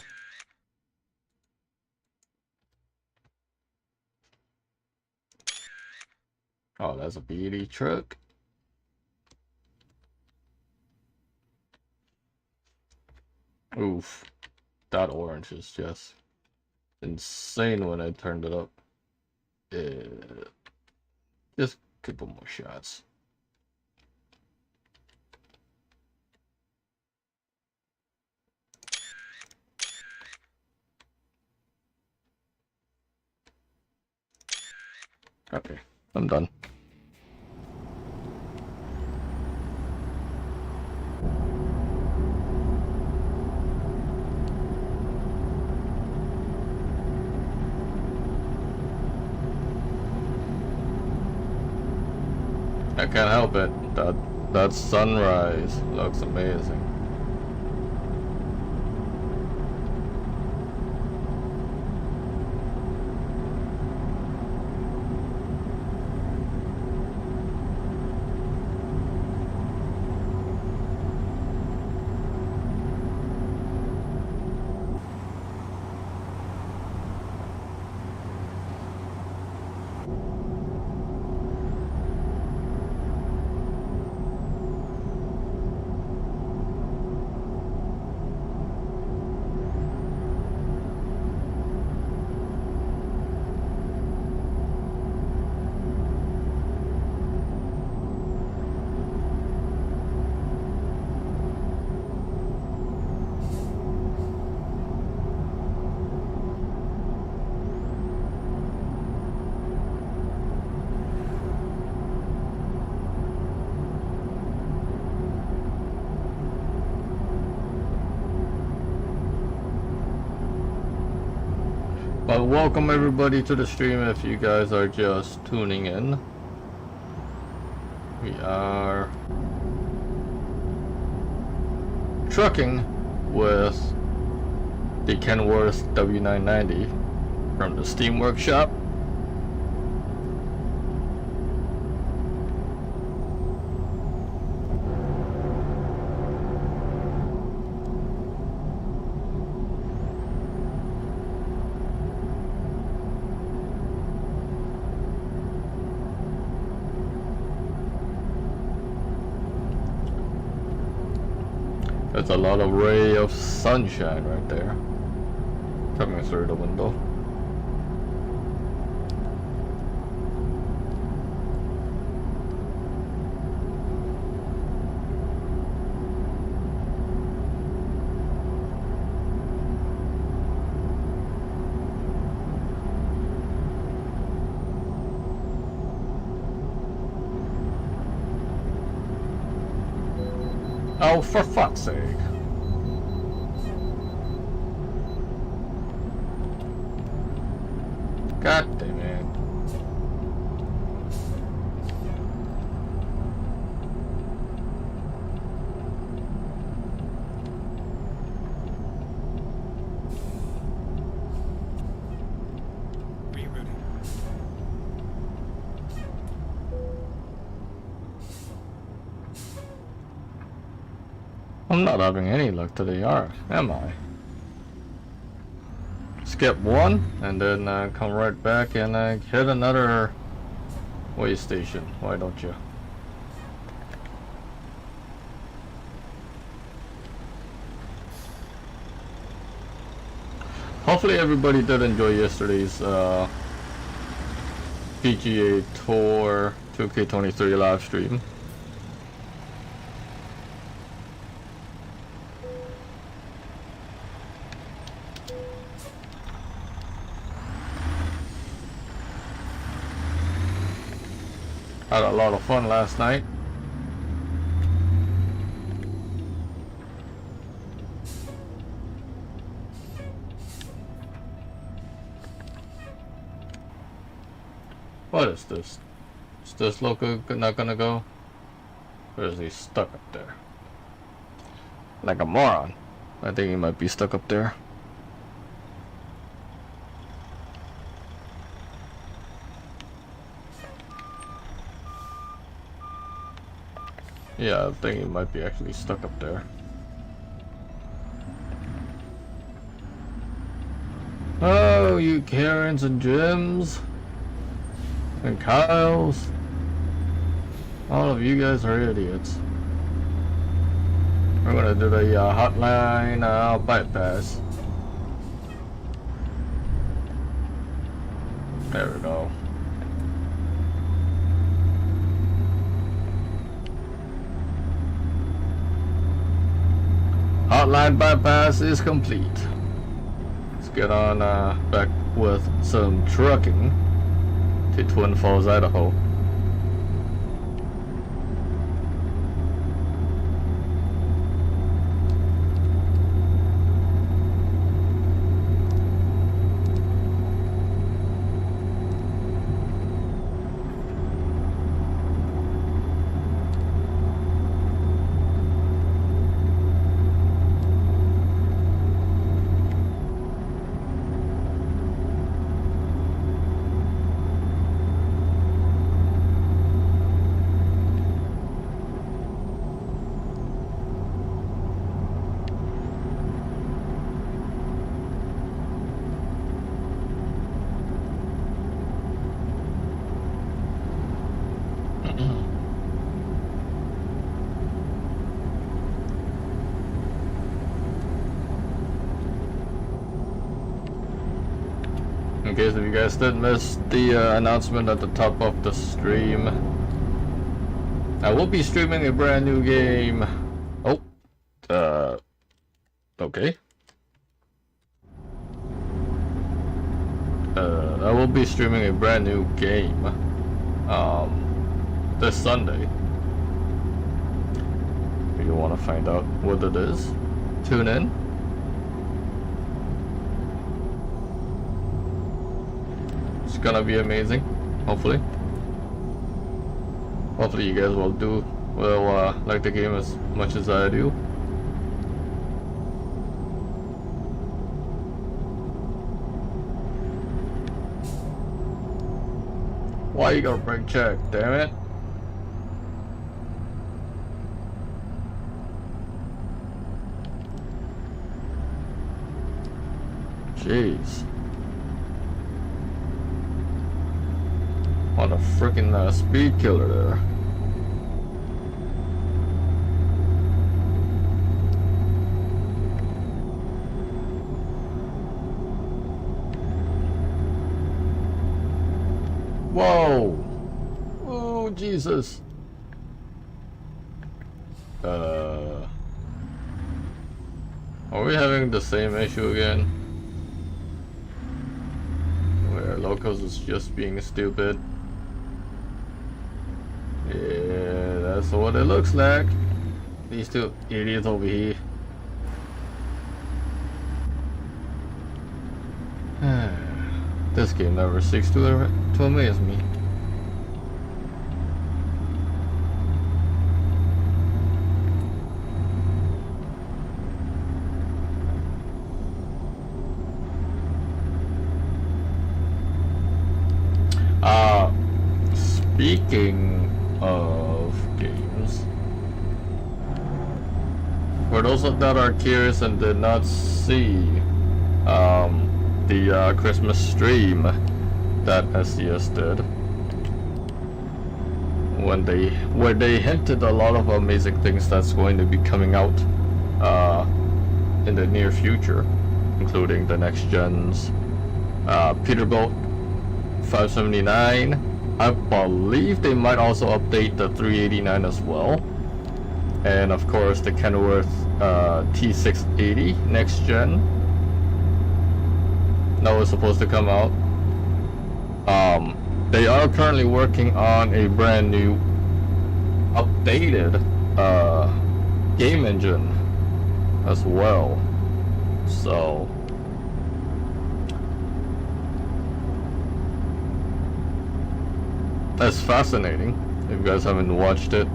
Oh, that's a beauty truck. Oof. That orange is just insane when I turned it up. Just a couple more shots. Okay, I'm done. I can't help it. That sunrise looks amazing. But welcome everybody to the stream if you guys are just tuning in. We are trucking with the Kenworth W990 from the Steam Workshop. There's a lot of ray of sunshine right there coming through the window. Oh, for fuck's sake. God damn it. Rerouting. I'm not having any luck today, am I? Skip one, and then come right back and hit another way station. Why don't you? Hopefully everybody did enjoy yesterday's PGA Tour 2K23 live stream. Had a lot of fun last night. What is this? Is this loco not gonna go? Or is he stuck up there? Like a moron. I think he might be stuck up there. Yeah, I think he might be actually stuck up there. Oh, you Karens and Jims and Kyles. All of you guys are idiots. We're gonna do the hotline bypass. There we go. Hotline bypass is complete. Let's get on back with some trucking to Twin Falls, Idaho. In case if you guys did miss the announcement at the top of the stream, I will be streaming a brand new game. Oh, okay. I will be streaming a brand new game this Sunday. If you want to find out what it is, tune in. It's gonna be amazing. Hopefully. Hopefully you guys will like the game as much as I do. Why you gotta brake check, damn it? Jeez. On a freaking speed killer there. Whoa! Oh, Jesus. Are we having the same issue again? Where Locos is just being stupid? Yeah, that's what it looks like. These two idiots over here. This game never seeks to amaze me. Speaking of games, for those that are curious and did not see the Christmas stream that SES did, where they hinted a lot of amazing things that's going to be coming out in the near future, including the next gens Peterbilt 579. I believe they might also update the 389 as well, and of course the Kenworth T680 next gen that was supposed to come out. They are currently working on a brand new updated game engine as well, so that's fascinating. If you guys haven't watched it,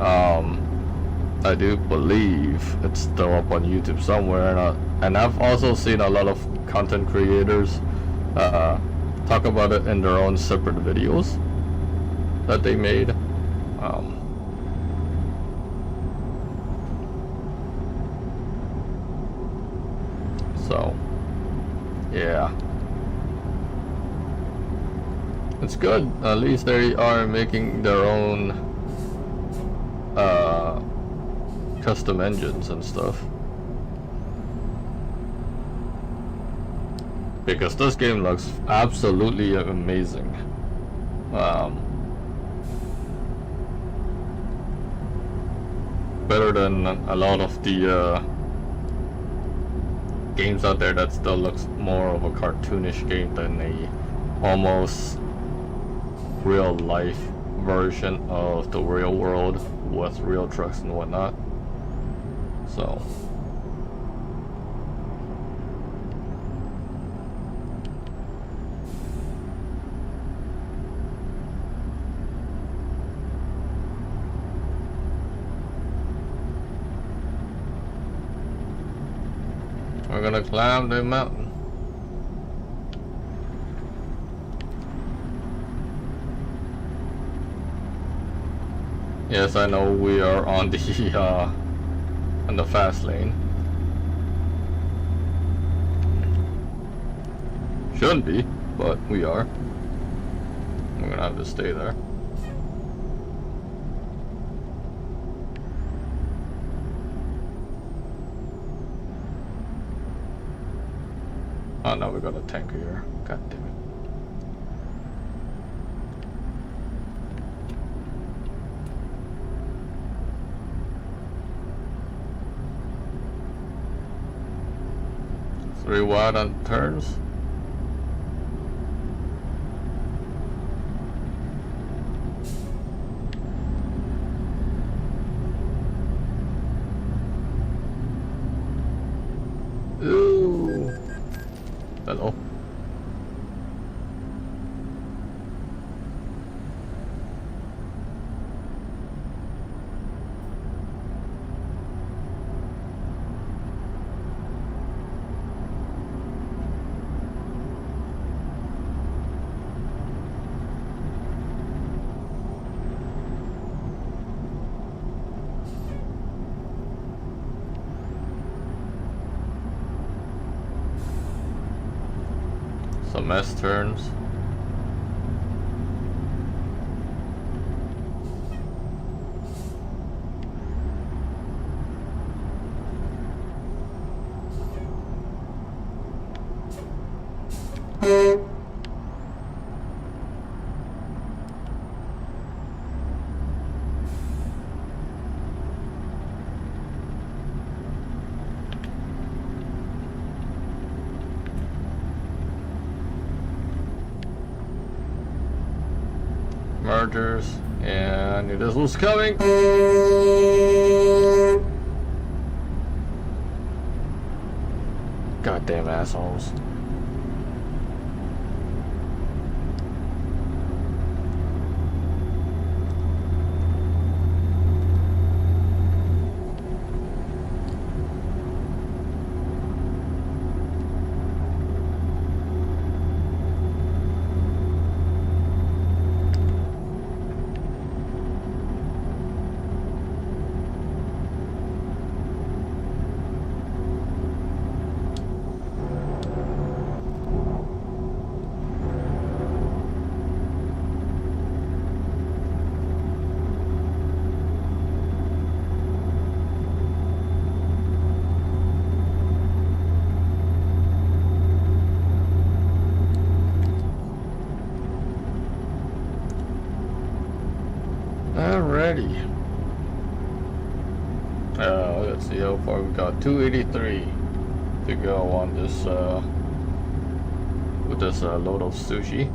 I do believe it's still up on YouTube somewhere, and I've also seen a lot of content creators talk about it in their own separate videos that they made. So yeah, it's good. At least they are making their own custom engines and stuff, because this game looks absolutely amazing. Better than a lot of the games out there that still looks more of a cartoonish game than a almost real life version of the real world with real trucks and whatnot. So we're gonna climb the mountain. Yes, I know we are on the fast lane. Shouldn't be, but we are. We're gonna have to stay there. Oh no, we got a tanker here. God damn it. Three wide on turns. Ooh. Hello. Some S turns. Mergers, and it is who's coming. Goddamn assholes. Alrighty. Let's see how far we got. 283 to go on this with this load of sushi.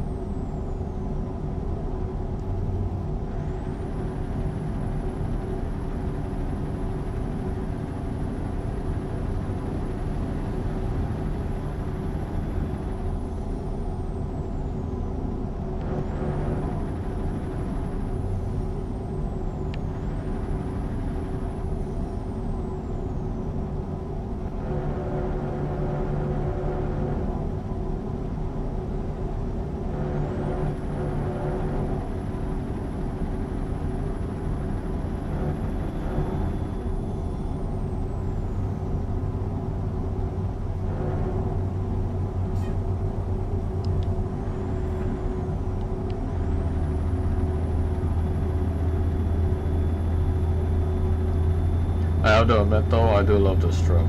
I have to admit though, I do love this truck.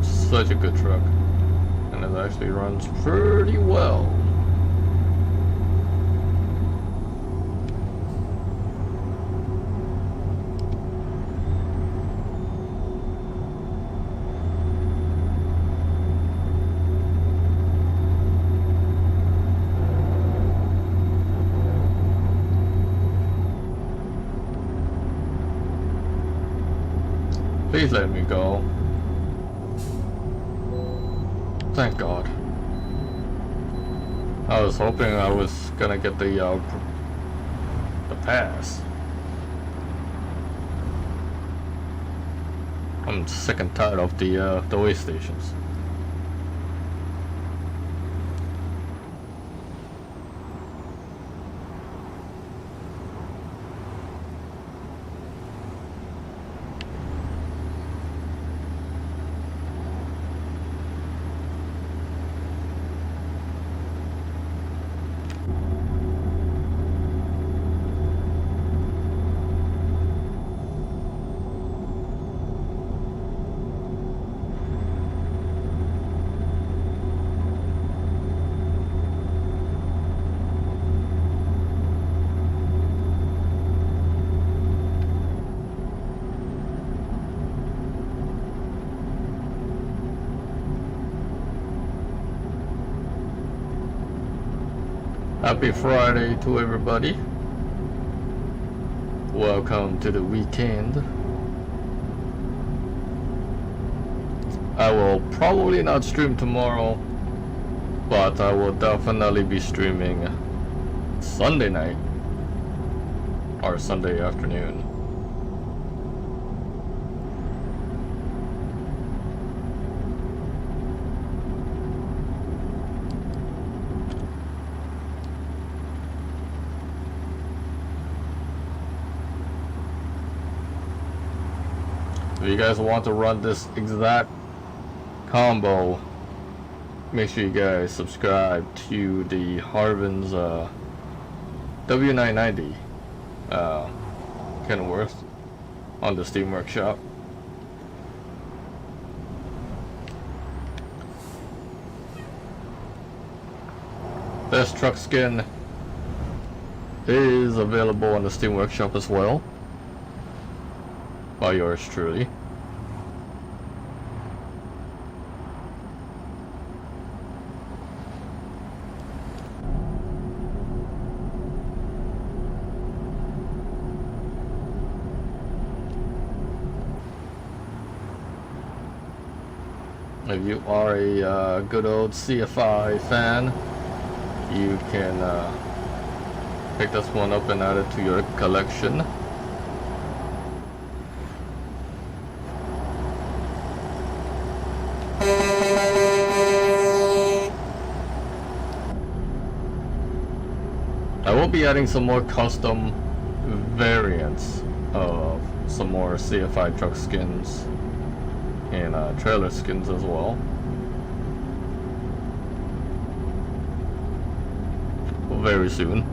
Such a good truck. And it actually runs pretty well. Please let me go. Thank God. I was hoping I was gonna get the pass. I'm sick and tired of the way stations. Happy Friday to everybody. Welcome to the weekend. I will probably not stream tomorrow, but I will definitely be streaming Sunday night or Sunday afternoon. If you guys want to run this exact combo make sure you guys subscribe to the Harvin's W990 Kenworth on the Steam Workshop. This truck skin is available on the Steam Workshop as well by yours truly. If you are a good old CFI fan, you can pick this one up and add it to your collection. I will be adding some more custom variants of some more CFI truck skins and trailer skins as well. Very soon.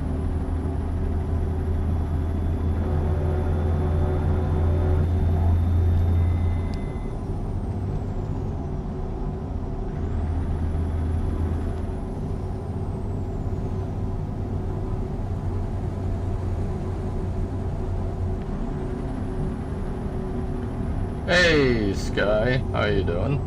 Hey Sky, how you doing?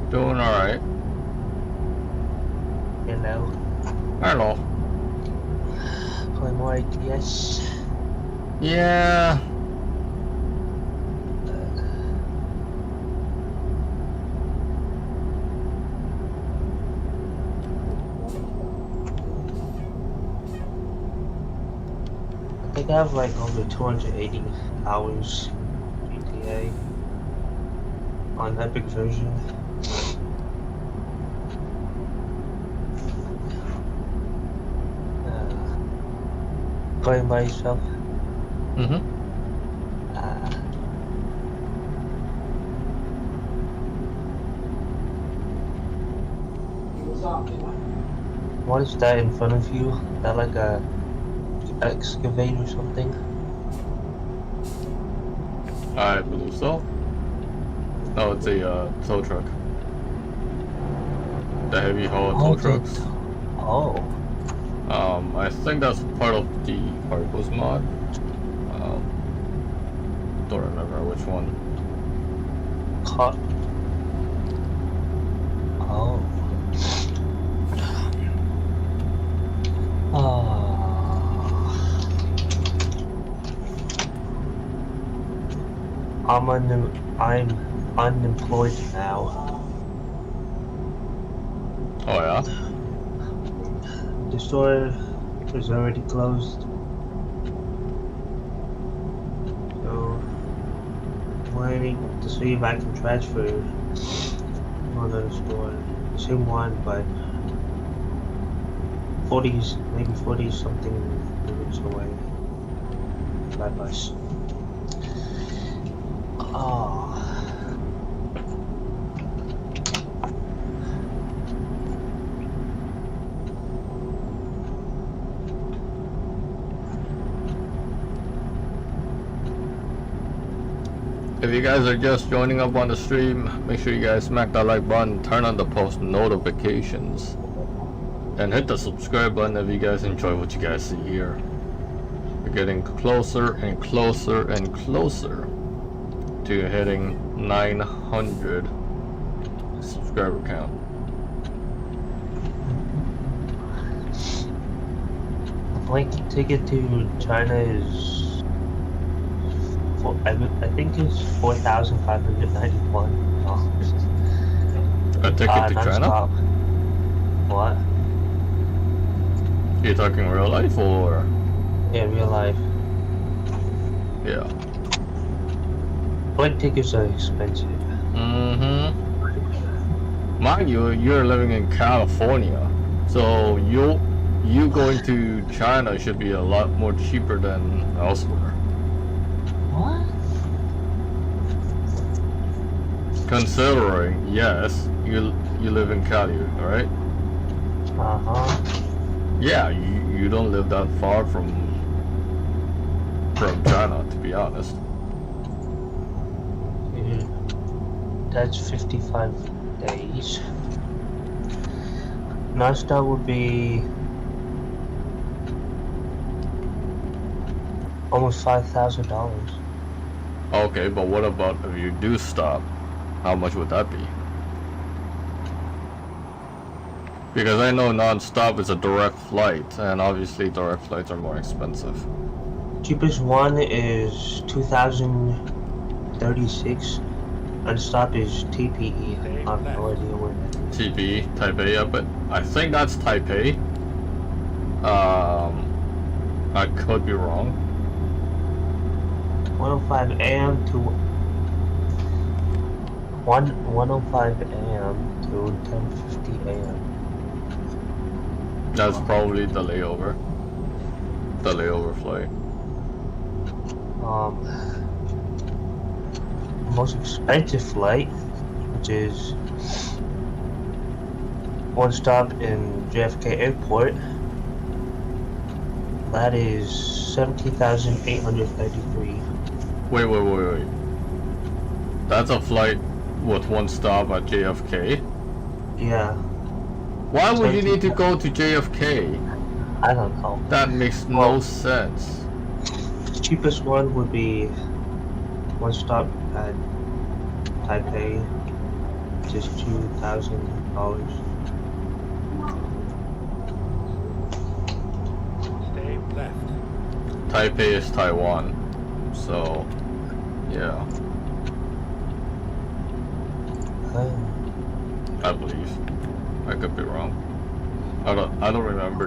Doing alright. Hello. Hello. Play more ATS. Yeah. I think I have like over 280 hours GTA on Epic version. Playing by yourself? Mm-hmm. What is that in front of you? Is that like a excavate or something? I believe so. No, it's a tow truck. The heavy haul tow trucks. Oh. I think that's part of the Particles mod. Don't remember which one. Cut. Oh. I'm unemployed now. Oh yeah? The store is already closed. So I'm waiting to see if I can transfer to another store. Same one, but 40 something minutes away by bus. Oh. If you guys are just joining up on the stream, make sure you guys smack that like button, turn on the post notifications, and hit the subscribe button if you guys enjoy what you guys see here. We're getting closer and closer and closer to hitting 900 subscriber count. The plane ticket to China is I think it's $4,591. A ticket to China? Non-stop. What? You're talking real life or? Yeah, real life. Yeah. Flight tickets are expensive. Mm-hmm. Mind you, you're living in California, so you going to China should be a lot more cheaper than elsewhere. What? Considering, yes, you live in Cali, right? Uh-huh. Yeah, you don't live that far from China, to be honest. That's 55 days. Non-stop would be almost $5,000. Okay, but what about if you do stop? How much would that be? Because I know non-stop is a direct flight, and obviously direct flights are more expensive. Cheapest one is 2,036. Non-stop is TPE. I have no idea where that is. TP, Taipei, yeah, but I think that's Taipei. I could be wrong. 105 a.m. to 105 a.m. to 10:50 a.m. That's probably the layover. The layover flight. Most expensive flight, which is one stop in JFK Airport, that is 17,833. Wait. That's a flight with one stop at JFK? Yeah, Why would you need to go to JFK? I don't know. That makes no sense. The cheapest one would be one stop at Taipei, just $2,000. Stay left. Taipei is Taiwan, so yeah, I believe. I could be wrong. I don't remember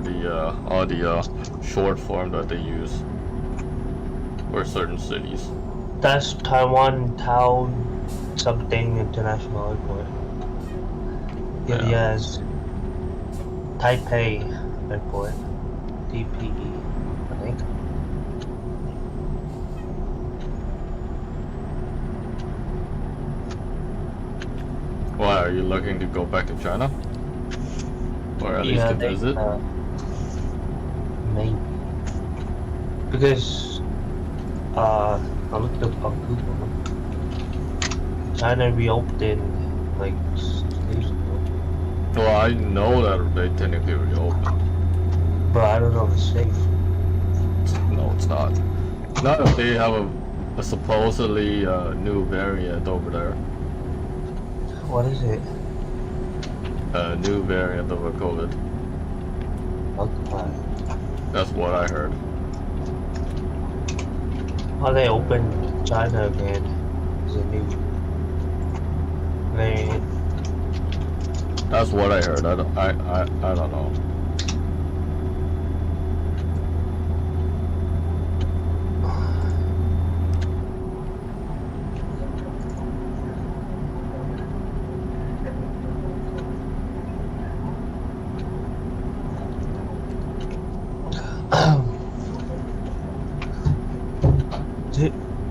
all the short form that they use for certain cities. That's Taiwan Town something International Airport. Yeah. Yes. Taipei Airport. TPE, I think. Why are you looking to go back to China? Or at least to visit? Maybe. Because I looked up on Google. China reopened like 6 days ago. Well, I know that they technically reopened. But I don't know if it's safe. No, it's not. Not if they have a supposedly new variant over there. What is it? A new variant of a COVID. Okay. That's what I heard. How they opened China again is a new variant. That's what I heard. I don't know.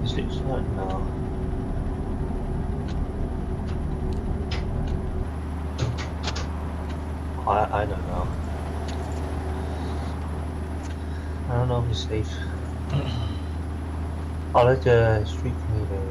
Is it not? No. I don't know. I don't know if it's safe. I'll let the street meter.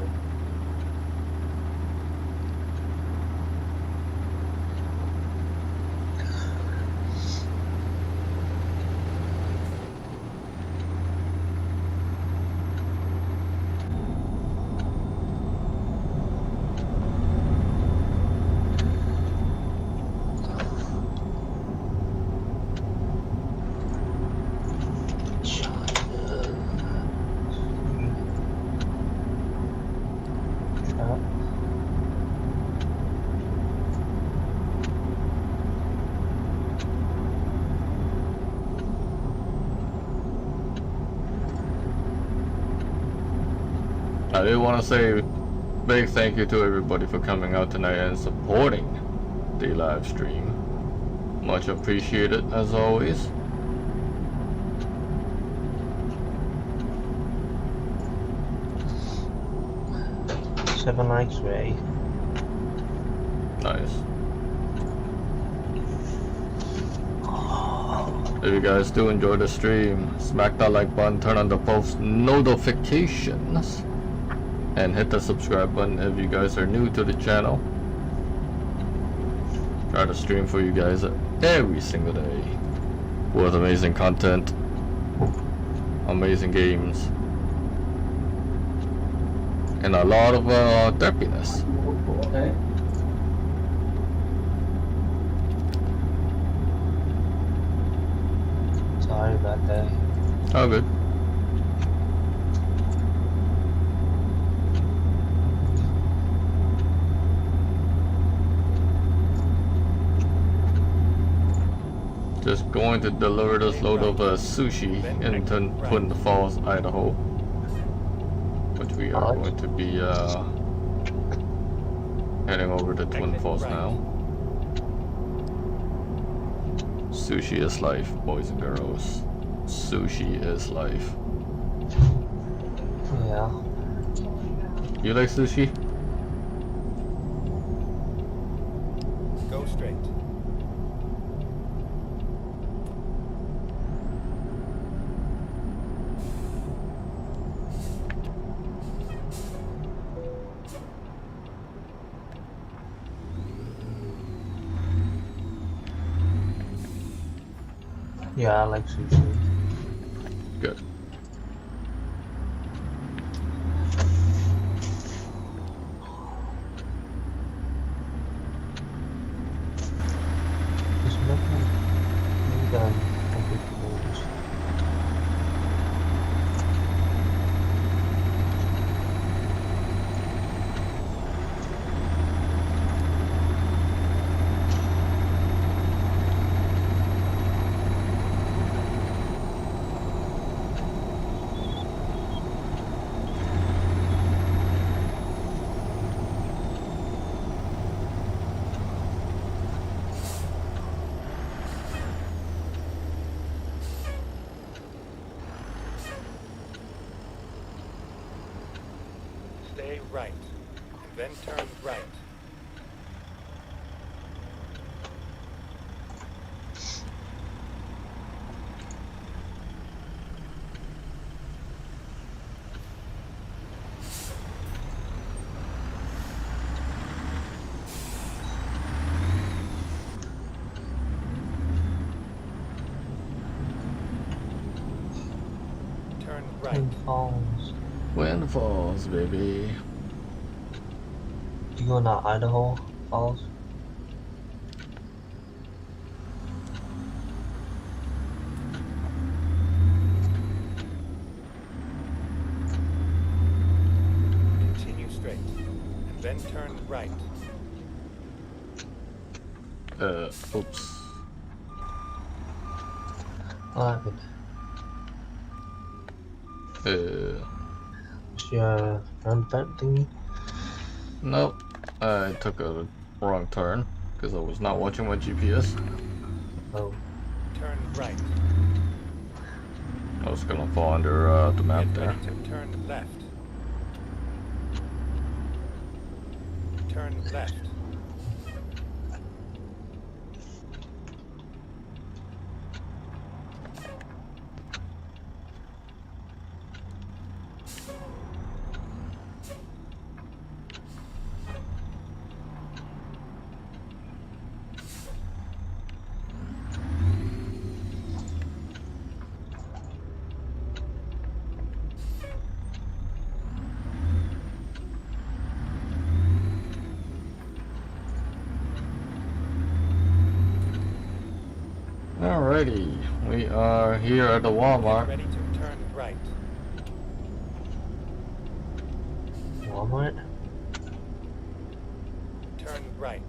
I do want to say big thank you to everybody for coming out tonight and supporting the live stream. Much appreciated as always. Seven likes, Ray. Nice. If you guys do enjoy the stream, smack that like button, turn on the post notifications, and hit the subscribe button if you guys are new to the channel. Try to stream for you guys every single day with amazing content, amazing games, and a lot of derpiness. Okay. Sorry about that. Oh, good. Just going to deliver this load of sushi into Twin Falls, Idaho, which we are going to be heading over to Twin Falls now. Sushi is life, boys and girls. Sushi is life. Yeah. You like sushi? Go straight. Yeah, I like sushi. Good. There's nothing done on big balls. Stay right, and then turn right. Turn right. Twin Falls. Twin Falls, baby. You going to Idaho Falls? Continue straight, and then turn right. Oops. What happened? Is your roundabout thingy? Nope. I took a wrong turn because I was not watching my GPS. Oh. Turn right. I was gonna fall under the map Get there. ready to turn left. Turn left. Alrighty, we are here at the Get Walmart. ready to turn right. Walmart? Turn right.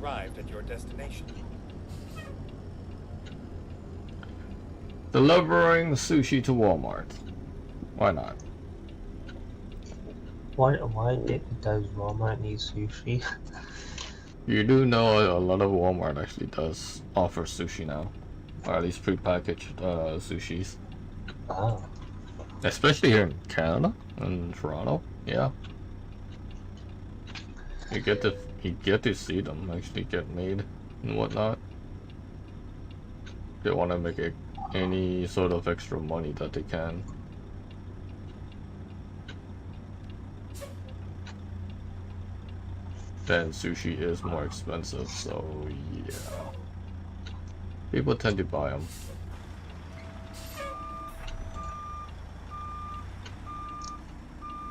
arrived at your destination. Delivering sushi to Walmart. Why not? Why does Walmart need sushi? You do know a lot of Walmart actually does offer sushi now. Or at least prepackaged sushis. Oh. Especially here in Canada, in Toronto. Yeah. You get to see them actually get made and whatnot. They want to make any sort of extra money that they can. Then sushi is more expensive, so yeah. People tend to buy them.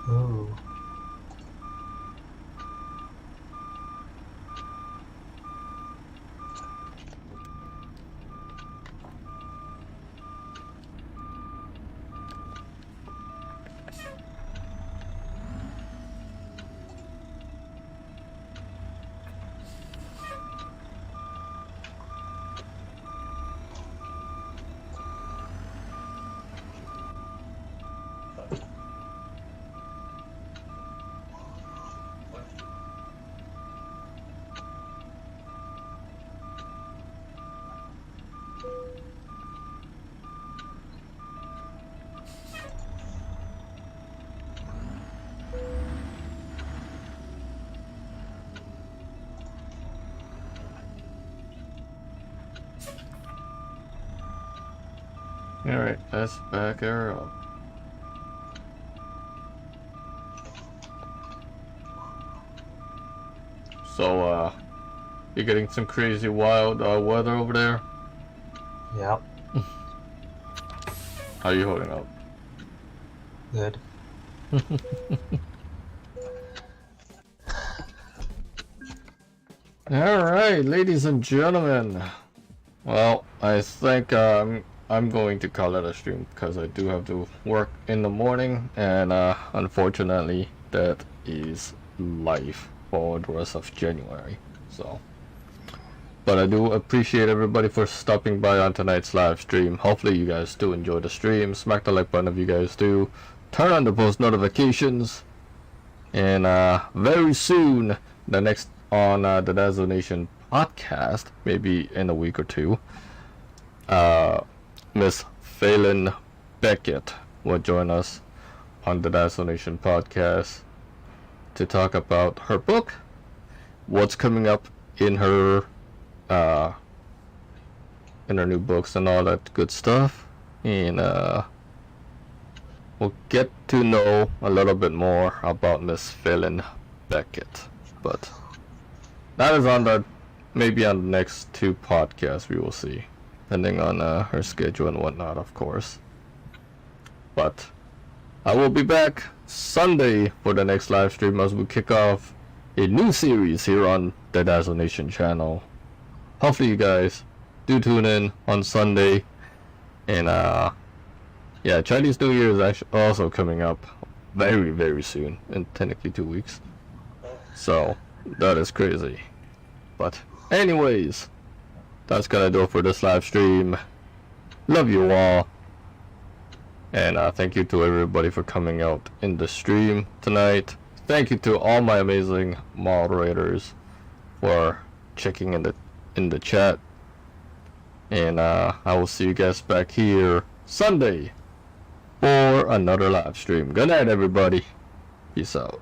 Oh. Alright, let's back her up. So, you're getting some crazy wild weather over there? Yep. How are you holding up? Good. Alright, ladies and gentlemen. Well, I think I'm going to call it a stream because I do have to work in the morning, and unfortunately that is life for the rest of January. So, but I do appreciate everybody for stopping by on tonight's live stream. Hopefully you guys do enjoy the stream. Smack the like button if you guys do. Turn on the post notifications, and very soon the next on the Dazzo Nation podcast, maybe in a week or two, Miss Phelan Beckett will join us on the Dazzo Nation podcast to talk about her book, what's coming up in her new books and all that good stuff, and we'll get to know a little bit more about Miss Phelan Beckett. But that is on the maybe on the next two podcasts, we will see, depending on her schedule and whatnot, of course. But I will be back Sunday for the next live stream as we kick off a new series here on the Dazzo Nation channel. Hopefully you guys do tune in on Sunday. And yeah, Chinese New Year is actually also coming up very, very soon, in technically 2 weeks. So that is crazy. But anyways, that's gonna do it for this live stream. Love you all, and thank you to everybody for coming out in the stream tonight. Thank you to all my amazing moderators for checking in the chat, and I will see you guys back here Sunday for another live stream. Good night, everybody. Peace out.